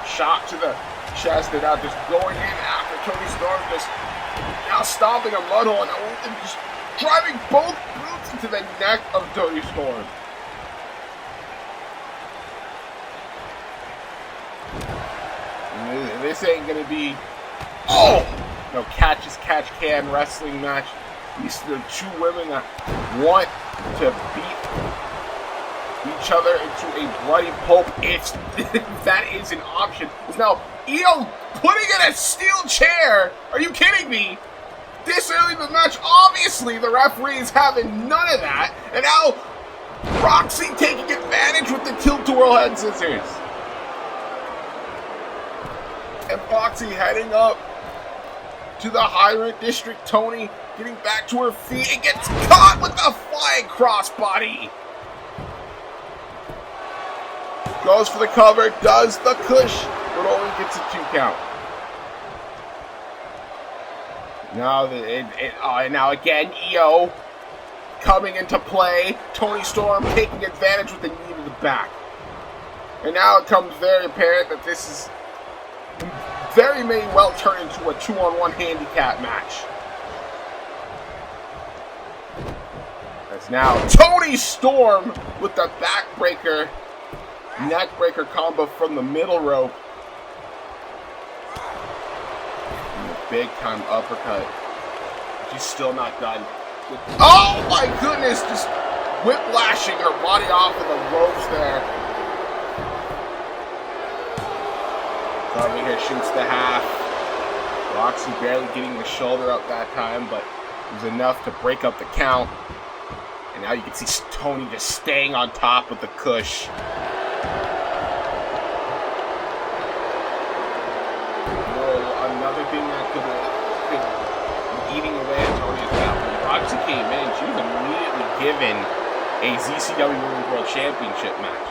shot to the chest, and now just going in after Toni Storm, just now stomping a mud hole and just driving both boots into the neck of Toni Storm. This ain't gonna be, no catch as catch can wrestling match. These are two women that want to beat each other into a bloody pulp if that is an option. It's now Io putting in a steel chair. Are you kidding me? This early in the match, obviously the referee is having none of that. And now Roxy taking advantage with the tilt-a-whirl head scissors. And Roxy heading up to the high-rent district. Toni getting back to her feet and gets caught with the flying crossbody. Goes for the cover, does the Kush, but only gets a 2 count. Now again, Io coming into play. Toni Storm taking advantage with the knee to the back. And now it comes very apparent that this is very may well turn into a 2-on-1 handicap match. As now Toni Storm with the backbreaker, neckbreaker combo from the middle rope. And a big time uppercut. She's still not done. Oh my goodness, just whiplashing her body off of the ropes there. Over here shoots the half. Roxy barely getting the shoulder up that time, but it was enough to break up the count. And now you can see Toni just staying on top of the Kush. another thing that could be eating away at Toni is that when Roxy came in, she was immediately given a Zcw Women's World Championship match.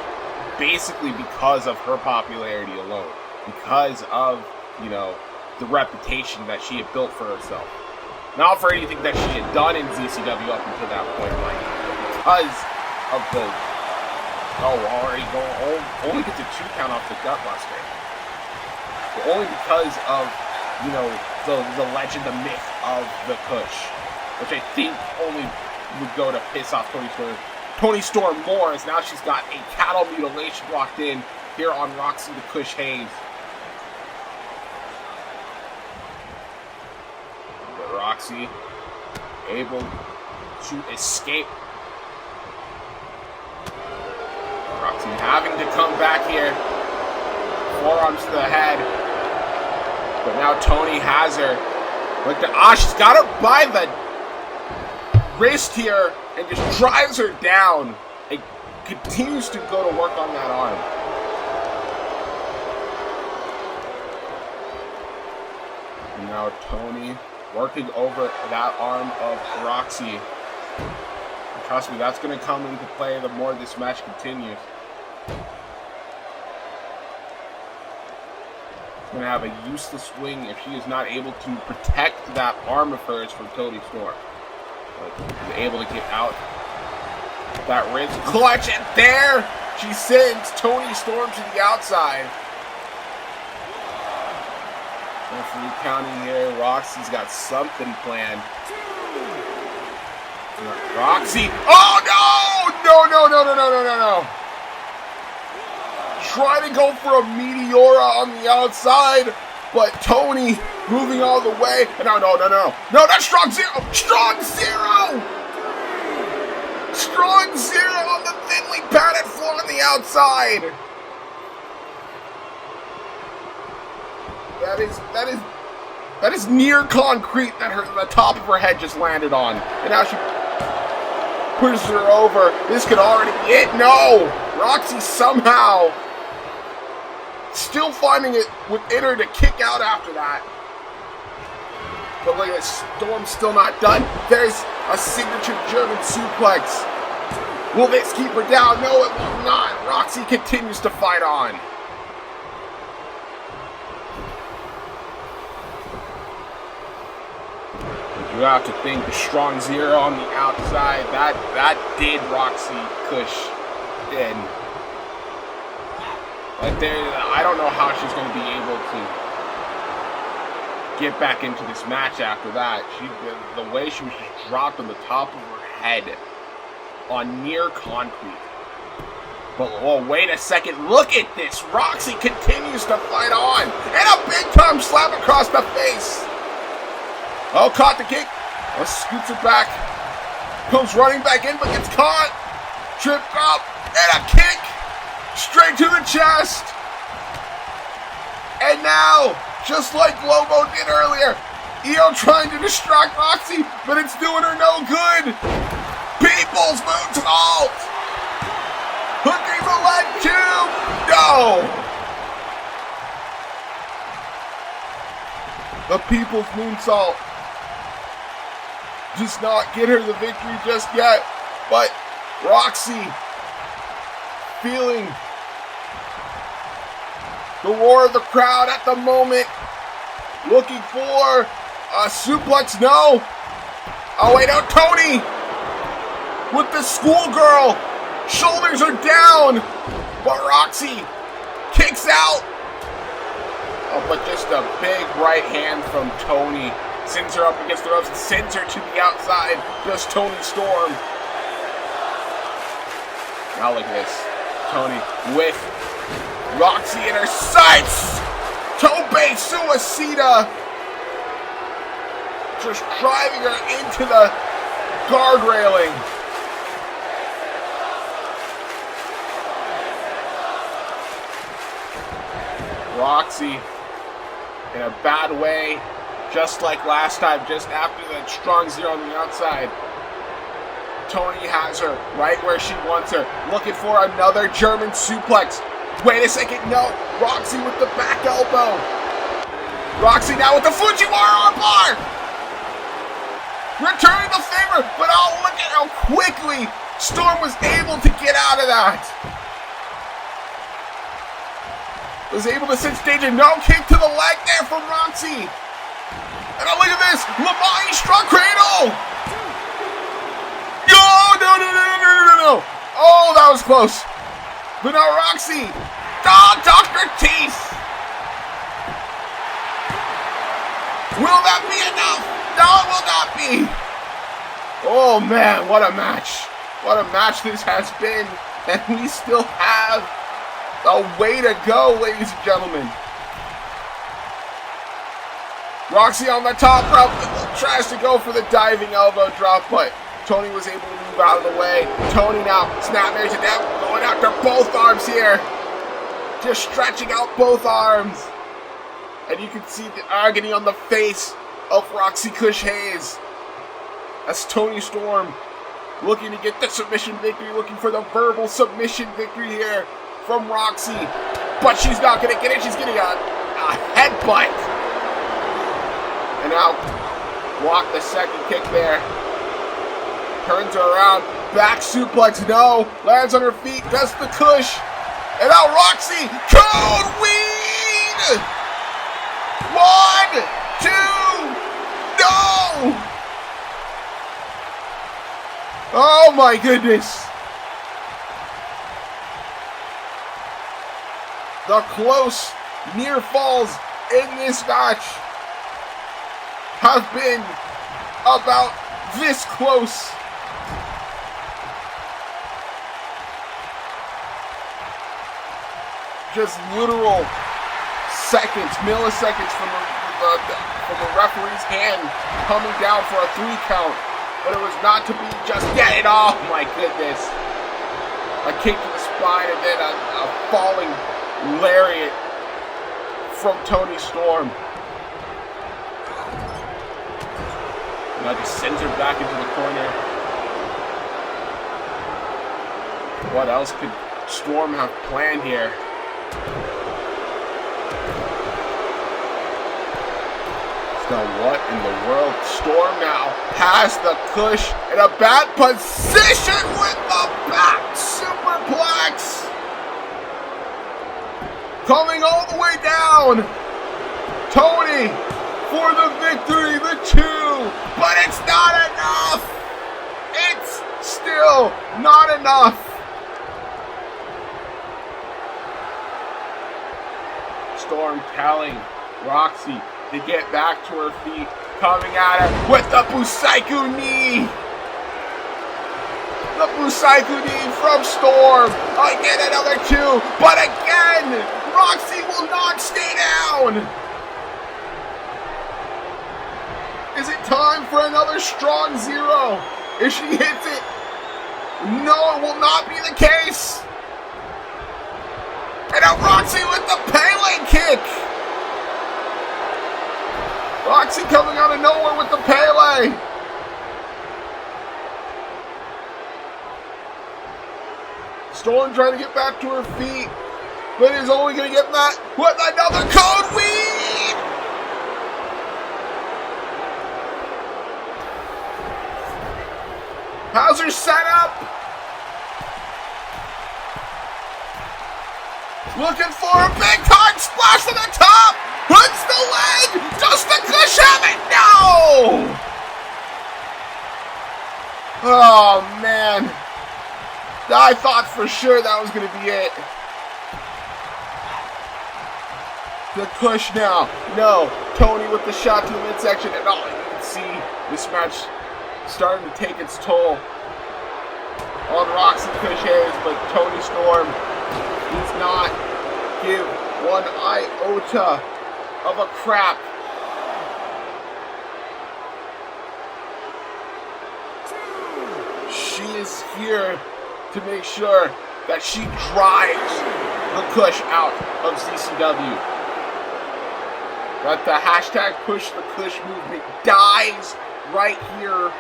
Basically because of her popularity alone. Because of, you know, the reputation that she had built for herself. Not for anything that she had done in ZCW up until that point, like, because of the, only gets a 2 count off the Gutbuster. But only because of, you know, the legend, the myth of the Kush, which I think only would go to piss off Toni Storm more, as now she's got a cattle mutilation locked in here on Roxy the Kush Haze. But Roxy able to escape. Roxy having to come back here. Forearms to the head. But now Toni has her. But she's got her by the wrist here and just drives her down and continues to go to work on that arm. And now Toni working over that arm of Roxy. And trust me, that's going to come into play the more this match continues. Going to have a useless swing if she is not able to protect that arm of hers from Toni Storm. But able to get out that wrist clutch, and there she sends Toni Storm to the outside. Referee counting here. Roxy's got something planned. Roxy. Oh no! Trying to go for a Meteora on the outside, but Toni moving all the way. No, that's Strong Zero! Strong Zero! Strong Zero on the thinly padded floor on the outside. That is near concrete that the top of her head just landed on. And now she pushes her over. This could already be it. No! Roxy somehow still finding it within her to kick out after that. But look at this, Storm's still not done. There's a signature German suplex. Will this keep her down? No, it will not. Roxy continues to fight on. But you have to think the Strong Zero on the outside, that did Roxy Kush in. But I don't know how she's going to be able to get back into this match after that. The way she was just dropped on the top of her head on near concrete. But wait a second, look at this. Roxy continues to fight on. And a big time slap across the face. Oh, caught the kick. Oh, scoots it back. Comes running back in, but gets caught. Tripped up. And a kick. Straight to the chest. And now, just like Lobo did earlier, Io trying to distract Roxy, but it's doing her no good. People's moonsault. Hooking the leg tube. No. The People's moonsault. Just not get her the victory just yet. But Roxy feeling the roar of the crowd at the moment. Looking for a suplex. No. Oh, wait. No, Toni with the schoolgirl. Shoulders are down. But Roxy kicks out. Oh, but just a big right hand from Toni. Sends her up against the ropes and sends her to the outside. Just Toni Storm. Now look at this. Toni with Roxy in her sights. Tope Suicida. Just driving her into the guard railing. Roxy in a bad way. Just like last time, just after that Strong Zero on the outside. Toni has her right where she wants her. Looking for another German suplex. Wait a second, no. Roxy with the back elbow. Roxy now with the Fujiwara bar. Returning the favor, but oh, look at how quickly Storm was able to get out of that. Was able to sit stage and no kick to the leg there from Roxy. And now look at this, Lamai struck cradle. No. Oh, that was close. But now Roxy. Oh, Dr. Teeth. Will that be enough? No, it will not be. Oh, man, what a match. What a match this has been. And we still have a way to go, ladies and gentlemen. Roxy on the top rope tries to go for the diving elbow drop, but Toni was able to move out of the way. Toni now, snap marries it down, going after both arms here. Just stretching out both arms. And you can see the agony on the face of Roxy Kush Haze. That's Toni Storm looking to get the submission victory, looking for the verbal submission victory here from Roxy. But she's not going to get it. She's getting a headbutt. And now, block the second kick there. Turns her around. Back suplex, no. Lands on her feet, does the Kush. And now Roxy, code weed! 1, 2, no! Oh my goodness. The close near falls in this match have been about this close. Just literal seconds, milliseconds from the referee's hand coming down for a 3 count. But it was not to be just yet. And oh my goodness. A kick to the spine and then a falling lariat from Toni Storm. Now just sends her back into the corner. What else could Storm have planned here? Now what in the world? Storm now has the Kush in a bad position with the back superplex. Coming all the way down. Toni for the victory, the 2. But it's not enough. It's still not enough. Storm telling Roxy to get back to her feet, coming at her with the Busaiku knee. The Busaiku knee from Storm. Again, another 2. But again, Roxy will not stay down. Is it time for another strong 0? If she hits it, no, it will not be the case. And now Roxy with the Pele kick. Roxy coming out of nowhere with the Pele. Storm trying to get back to her feet, but is only going to get that with another code weed. How's her set up? Looking for a big time splash to the top. Puts the leg. Does the Kush have it? No. Oh man. I thought for sure that was going to be it. The Kush now. No. Toni with the shot to the midsection. And all you can see this match starting to take its toll on Roxy Kush Haze, but Toni Storm does not give one iota of a crap. She is here to make sure that she drives the Kush out of ZCW. That the hashtag push the Kush movement dies right here,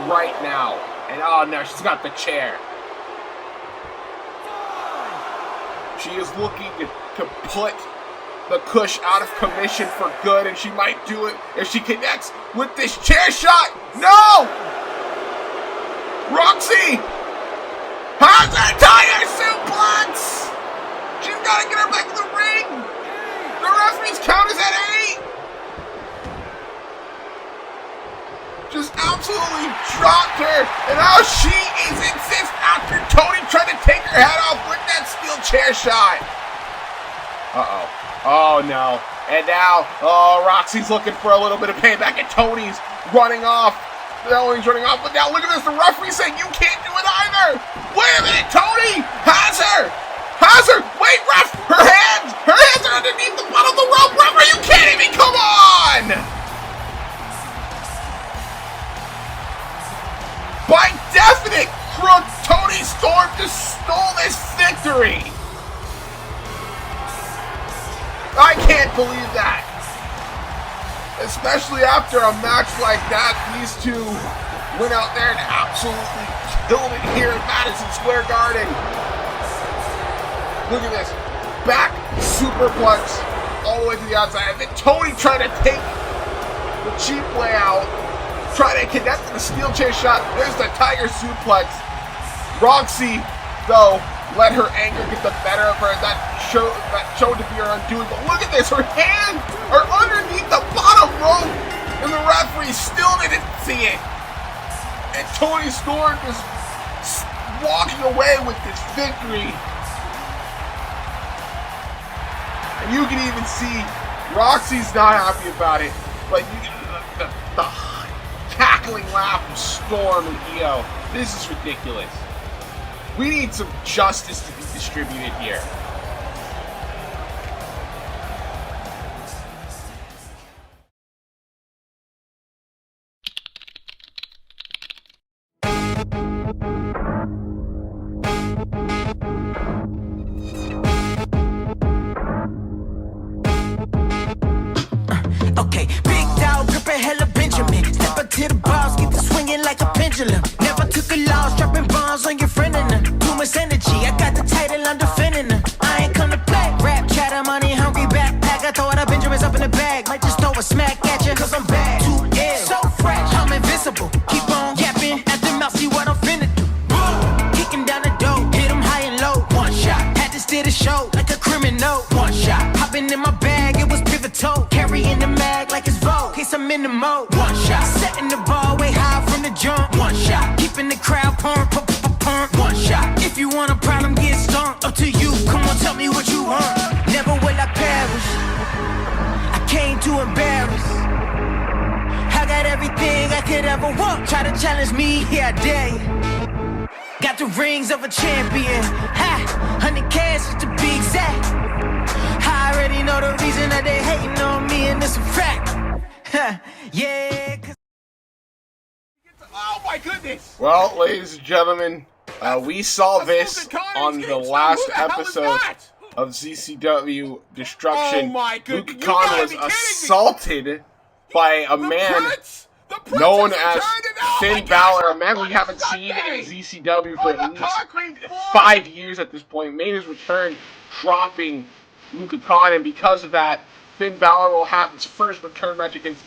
right now. And oh no, she's got the chair. She is looking to put the Kush out of commission for good, and she might do it if she connects with this chair shot. No! Roxy has a tire suplex! She's got to get her back in the ring! The referee's count is at 8! Just absolutely dropped her, and now she is insist after Toni tried to take her head off with that steel chair shot. Uh-oh. Oh, no. And now, Roxy's looking for a little bit of payback, and Toni's running off. Toni's running off, but now look at this. The referee saying you can't do it either. Wait a minute. Toni has her. Has her. Wait, ref. Her hands are underneath the butt of the rope. Ref, are you kidding me? Come on. By definite crook, Toni Storm just stole this victory. I can't believe that. Especially after a match like that, these two went out there and absolutely killed it here at Madison Square Garden. Look at this. Back superplex all the way to the outside. And then Toni trying to take the cheap way out. Trying to connect to the steel chair shot. There's the tiger suplex. Roxy, though, let her anger get the better of her. That showed to be her undoing. But look at this. Her hands are underneath the bottom rope. And the referee still didn't see it. And Toni Storm just walking away with this victory. And you can even see Roxy's not happy about it. But you can the cackling laugh of Storm and Io. This is ridiculous. We need some justice to be distributed here. Okay, big dog, gripping hella Benjamin. Step up to the balls, get to swinging like a pendulum. Never took a loss, dropping bombs on your friend and her. Too much energy, I got the title, I'm defending her. I ain't come to play. Rap, chatter, money, hungry backpack. I throw it up, Benjamin's up in the bag. Might just throw a smack at you, cause I'm bad. Too ill, so fresh, I'm invincible. Keep on yapping at the mouth, see what I'm finna do. Kicking down the door, hit him high and low. One shot, had to steer the show like a criminal. One shot, hopping in my bag, it was pivotal. Carrying the mag like it's Vogue, case I'm in the mode. One shot, setting the ball way high from the jump. One shot, keeping the crowd pumped. One shot, if you want a problem, get stomped. Up to you, come on, tell me what you want. Never will I perish, I came to embarrass. I got everything I could ever want. Try to challenge me, here I dare you. Got the rings of a champion. Ha, 100 cash just to be exact. I already know the reason that they hating on me, and it's a fact. Yeah. Oh my goodness! Well, ladies and gentlemen, we saw this on the last episode of ZCW Destruction. Oh my goodness. Luke Khan was assaulted by a man known as Finn Balor, a man we haven't seen in ZCW for at least 5 years at this point. Made his return, dropping Luke Khan, and because of that, Finn Balor will have his first return match against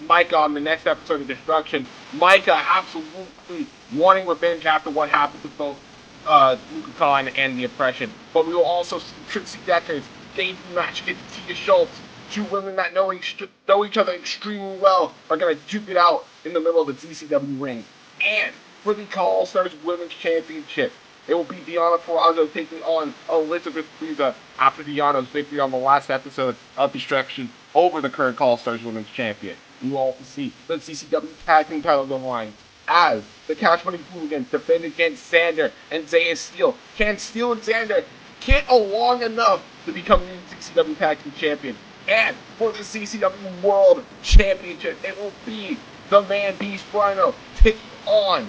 Micah on the next episode of Destruction. Micah absolutely wanting revenge after what happened to both Luke Khan and the Oppression. But we will also see Trixie Deckers debut match against Tia Schultz. Two women that know each other extremely well are going to duke it out in the middle of the ZCW ring. And for the All Stars Women's Championship, it will be Deonna Purrazzo taking on Elizabeth Frieza after Deonna's victory on the last episode of Destruction over the current All Stars Women's Champion. We will also see the ZCW Tag Team titles on the line as the Cash Money Hooligans defend against Xander and Zaiah Steele. Can Steele and Xander get along enough to become the ZCW Tag Team Champion? And for the ZCW World Championship, it will be the Man Beast Rhino taking on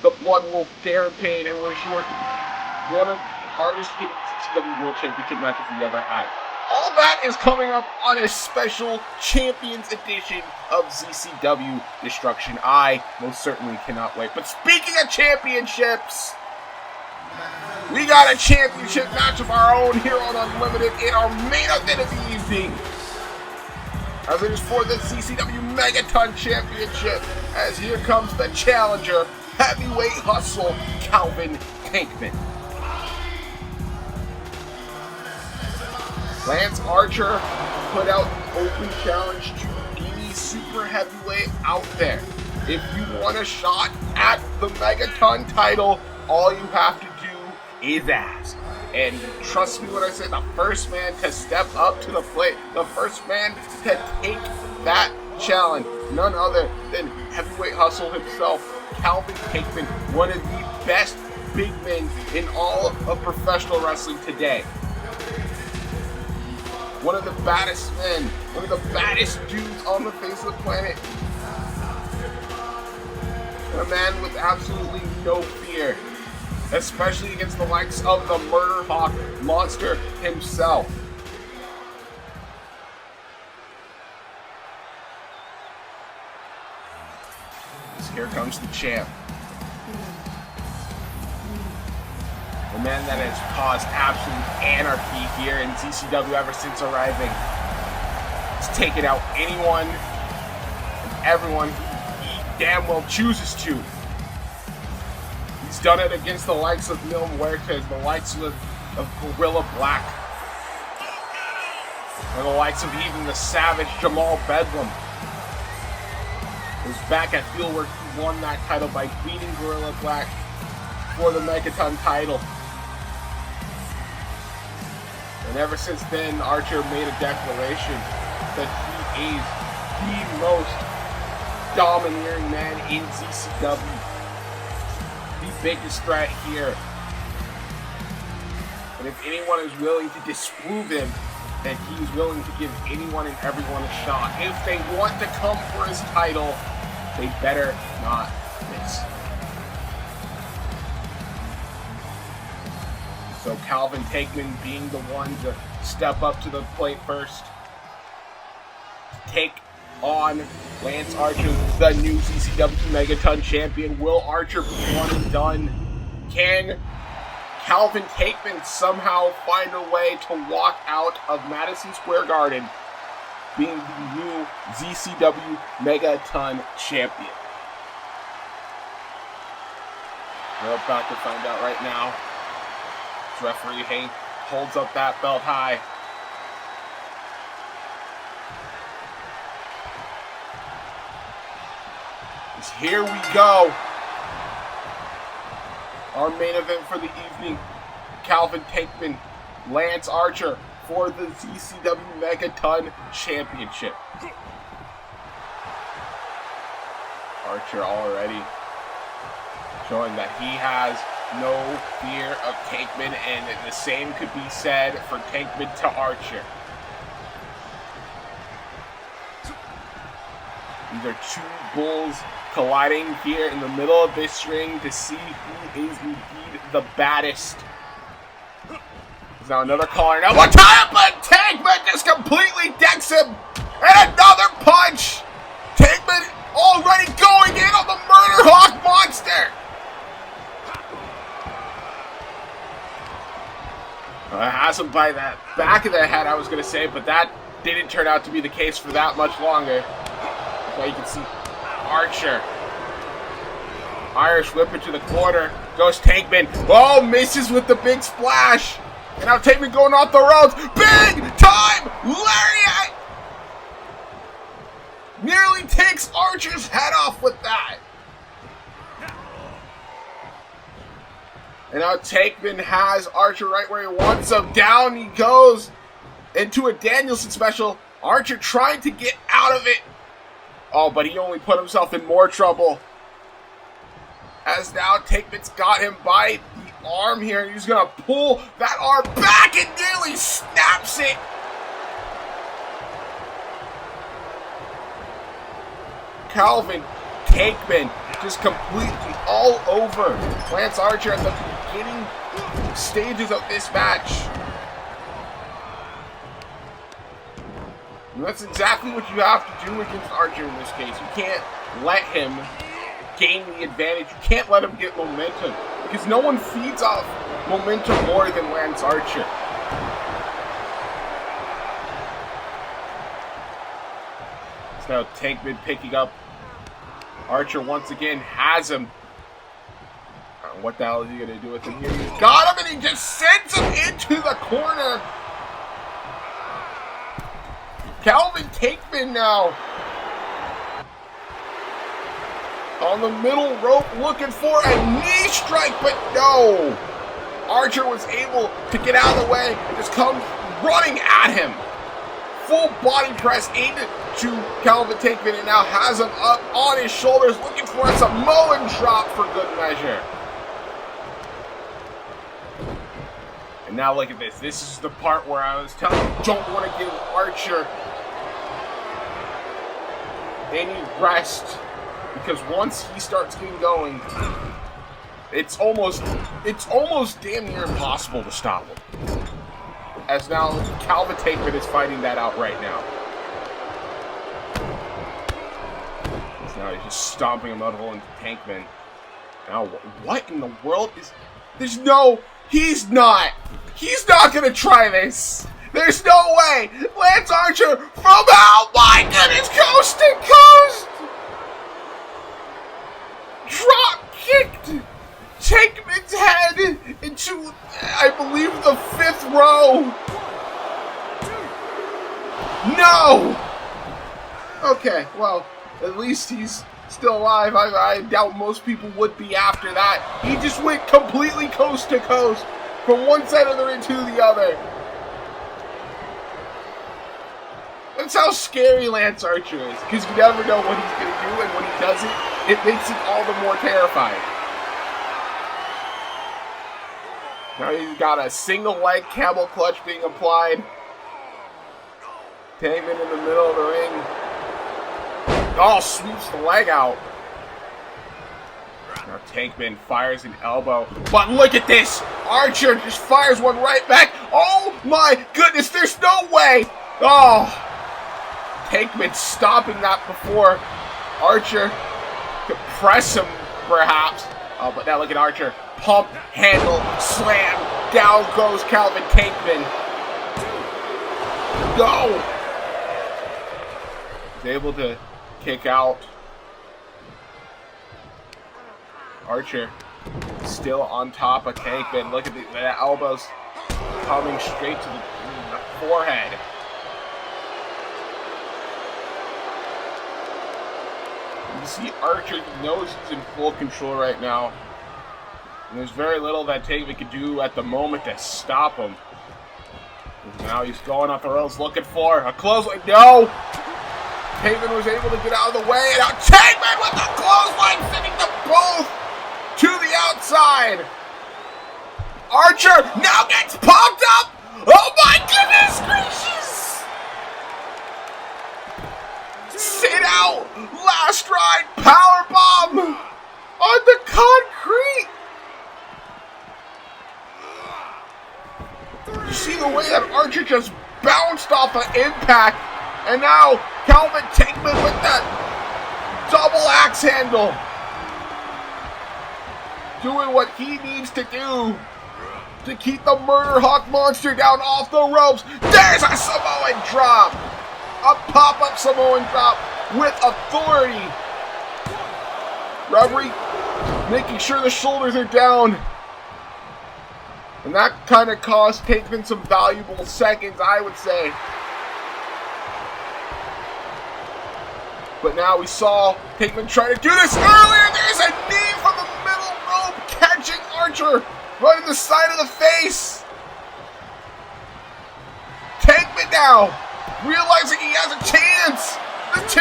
the Blood Wolf Darren Payne, and we're sure one of the hardest hitting ZCW World Championship matches we ever had. All that is coming up on a special Champions edition of ZCW Destruction. I most certainly cannot wait. But speaking of championships, we got a championship match of our own here on Unlimited in our main event of the evening. As it is for the Zcw Megaton Championship, as here comes the challenger, heavyweight hustle, Calvin Tankman. Lance Archer put out an open challenge to any super heavyweight out there. If you want a shot at the Megaton title, all you have to do is ask. And trust me when I say the first man to step up to the plate, the first man to take that challenge, none other than heavyweight hustle himself, Calvin Tankman, one of the best big men in all of professional wrestling today. One of the baddest men, one of the baddest dudes on the face of the planet. And a man with absolutely no fear, especially against the likes of the Murder Hawk monster himself. Here comes the champ. The man that has caused absolute anarchy here in Zcw ever since arriving. He's taken out anyone and everyone he damn well chooses to. He's done it against the likes of Mil Muertes, the likes of Gorilla Black, and the likes of even the savage Jamal Bedlam. He was back at Field where he won that title by beating Gorilla Black for the Megaton title. And ever since then, Archer made a declaration that he is the most domineering man in Zcw. The biggest threat here. And if anyone is willing to disprove him, then he's willing to give anyone and everyone a shot. If they want to come for his title, they better not miss. So Calvin Tankman being the one to step up to the plate first, to take on Lance Archer, the new Zcw Megaton champion. Will Archer be one and done? Can Calvin Tankman somehow find a way to walk out of Madison Square Garden being the new Zcw Megaton champion? We're about to find out right now. Referee Haze holds up that belt high. Here we go. Our main event for the evening. Calvin Tankman, Lance Archer for the Zcw Megaton Championship. Archer already showing that he has no fear of Tankman, and the same could be said for Tankman to Archer. These are two bulls colliding here in the middle of this ring to see who is indeed the baddest. There's now another caller. Now one time, but Tankman just completely decks him. And another punch. Tankman already going in on the Murder Hawk monster. Has him by that back of the head, I was going to say, but that didn't turn out to be the case for that much longer. That's why you can see Archer. Irish whip it to the corner. Goes Tankman. Oh, misses with the big splash. And now Tankman going off the ropes. Big time lariat. Nearly takes Archer's head off with that. And now Tankman has Archer right where he wants him. Down he goes into a Danielson special. Archer trying to get out of it. Oh, but he only put himself in more trouble. As now Tankman's got him by the arm here. And he's going to pull that arm back and nearly snaps it. Calvin Tankman just completely all over Lance Archer at the beginning stages of this match. And that's exactly what you have to do against Archer in this case. You can't let him gain the advantage. You can't let him get momentum. because no one feeds off momentum more than Lance Archer. So now Tankman picking up Archer once again, has him. What the hell is he going to do with him here? He's got him, and he just sends him into the corner. Calvin Tankman now on the middle rope looking for a knee strike, but no. Archer was able to get out of the way and just comes running at him. Full body press aimed to Calvin Tankman, and now has him up on his shoulders looking for a Samoan drop for good measure. And now look at this. This is the part where I was telling you, don't want to give Archer any rest, because once he starts getting going, it's almost damn near impossible to stop him. As now Calvin Tankman is fighting that out right now. So now he's just stomping him out of into Tankman. Now what in the world is? There's no. He's not gonna try this. There's no way. Lance Archer from, oh my goodness, coast to coast. Drop kicked Tankman's head into, I believe, the 5th row. No. Okay, well, at least he's still alive. I doubt most people would be after that. He just went completely coast to coast from one side of the ring to the other. That's how scary Lance Archer is, because you never know what he's going to do, and when he does it, it makes it all the more terrifying. Now he's got a single leg camel clutch being applied. Tankman in the middle of the ring. Oh, sweeps the leg out. Now Tankman fires an elbow. But look at this! Archer just fires one right back. Oh my goodness, there's no way! Oh! Tankman stopping that before Archer could press him, perhaps. Oh, but now look at Archer. Pump, handle, slam. Down goes Calvin Tankman. No! He's able to kick out. Archer still on top of Tankman. Look at the elbows coming straight to the forehead. You see Archer knows he's in full control right now. And there's very little that Tankman can do at the moment to stop him. Now he's going off the rails looking for a clothesline. No! Tankman was able to get out of the way, and now Tankman with the clothesline, sending them both to the outside. Archer now gets pumped up. Oh my goodness gracious! Sit out, last ride, powerbomb on the concrete. You see the way that Archer just bounced off of impact, and now Calvin Tankman with that double axe handle, doing what he needs to do to keep the Murder Hawk monster down off the ropes. There's a Samoan drop, a pop-up Samoan drop with authority. Referee making sure the shoulders are down. And that kind of cost Tankman some valuable seconds, I would say. But now we saw Tankman try to do this earlier. There's a knee from the middle rope, catching Archer right in the side of the face. Tankman now realizing he has a chance. The 2.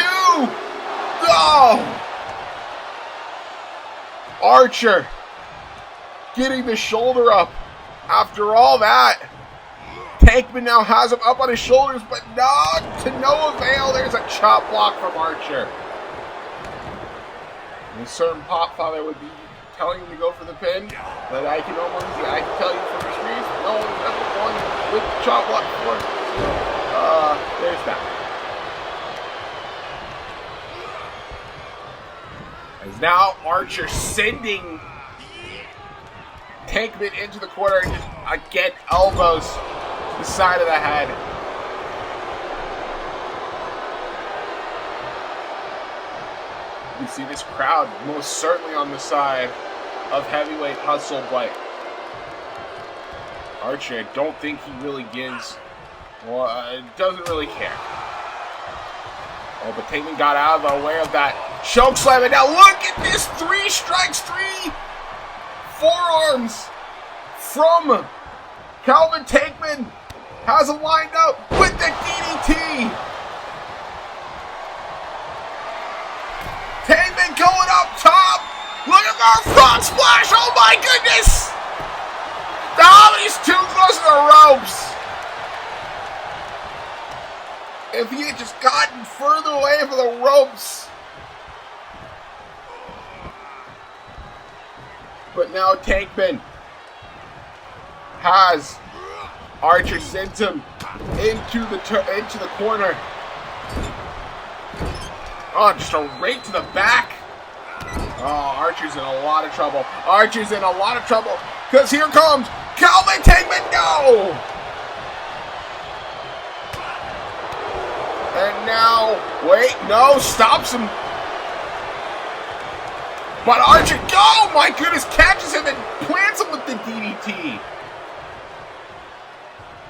Oh! Archer getting the shoulder up. After all that, Tankman now has him up on his shoulders, but not to no avail. There's a chop block from Archer. And a certain Pop Father would be telling him to go for the pin, but I can tell you from experience, no one's ever won with the chop block before. So, there's that. As now Archer sending Tankman into the corner and just again elbows to the side of the head. You see this crowd most certainly on the side of heavyweight hustle, but Archer, I don't think he really gives, doesn't really care. Oh, but Tankman got out of the way of that choke slam, and now look at this, 3 strikes, 3 forearms from Calvin Tankman. Has him lined up with the DDT. Tankman going up top. Look at our front splash. Oh my goodness. Oh, he's too close to the ropes. If he had just gotten further away from the ropes. But now Tankman has Archer sent him into the corner. Oh, just a right to the back. Oh, Archer's in a lot of trouble. Archer's in a lot of trouble because here comes Calvin Tankman. No! And now, wait, no, stops him. But Archer, oh my goodness, catches him and plants him with the DDT.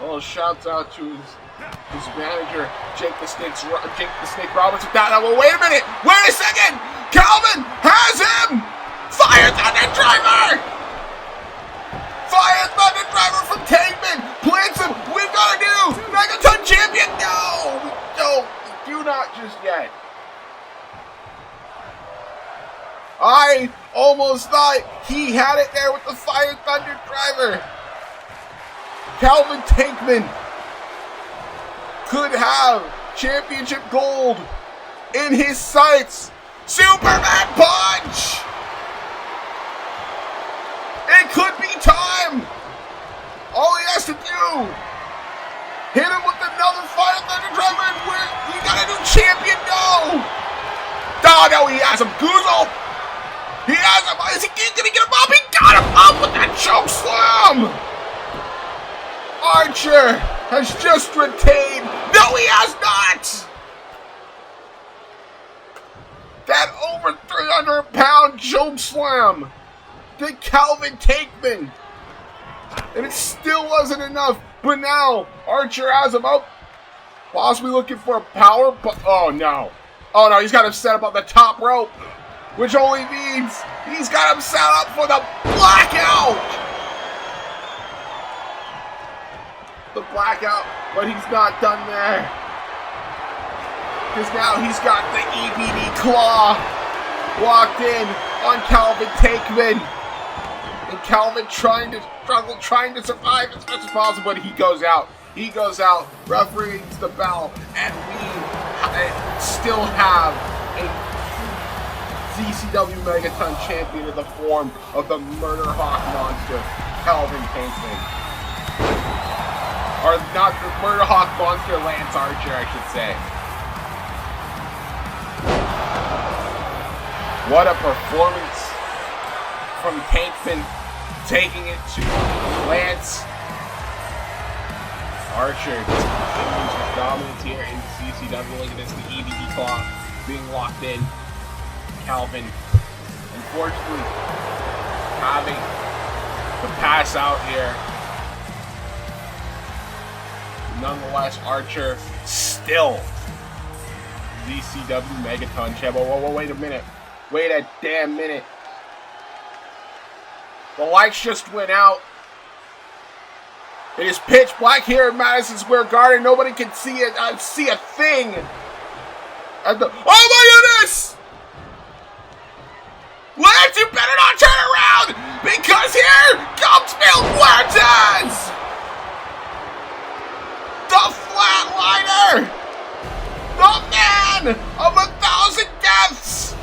Oh, shouts out to his manager, Jake the Snake Roberts with that. Oh, wait a minute, wait a second. Calvin has him. Fire Thunder Driver. Fire Thunder Driver from Tankman. Plants him. We've got a new Megaton Champion. No, do not just yet. I almost thought he had it there with the Fire Thunder Driver. Calvin Tankman could have championship gold in his sights. Superman punch! It could be time. All he has to do, hit him with another Fire Thunder Driver and we got a new champion. No! Oh no, he has him. Goozle! He has him. Is he gonna get him up? He got him up with that choke slam! Archer has just retained. No, he has not! That over 300-pound choke slam to Calvin Tankman. And it still wasn't enough. But now, Archer has him up. Possibly looking for a power. Oh, no. Oh, no, he's got him set up on the top rope. Which only means he's got him set up for the blackout. The blackout, but he's not done there. Because now he's got the EBD claw locked in on Calvin Tankman. And Calvin trying to survive as much as possible, but he goes out. He goes out, referee rings the bell, and we still have a Zcw Megaton Champion in the form of the Murder Hawk monster, Calvin Tankman. Or not the Murder Hawk monster, Lance Archer, I should say. What a performance from Tankman, taking it to Lance Archer. Just continues his dominance here in CCW. Look at this, the EBD claw being locked in. Calvin, unfortunately, having to pass out here. Nonetheless, Archer still Zcw Megaton Champ. Whoa, wait a minute. Wait a damn minute. The lights just went out. It is pitch black here in Madison Square Garden. Nobody can see it. I see a thing. Oh my goodness! Lance, you better not turn around, because here comes Mil Muertes! The Flatliner! The man of 1,000 deaths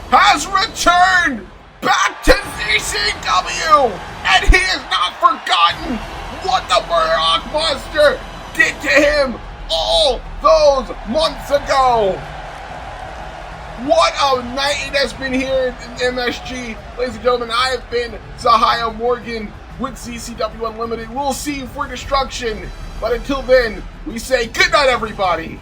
has returned back to ZCW, and he has not forgotten what the Murdoch Monster did to him all those months ago. What a night it has been here in MSG. Ladies and gentlemen, I have been Zaiah Morgan with Zcw Unlimited. We'll see you for destruction. But until then, we say good night, everybody.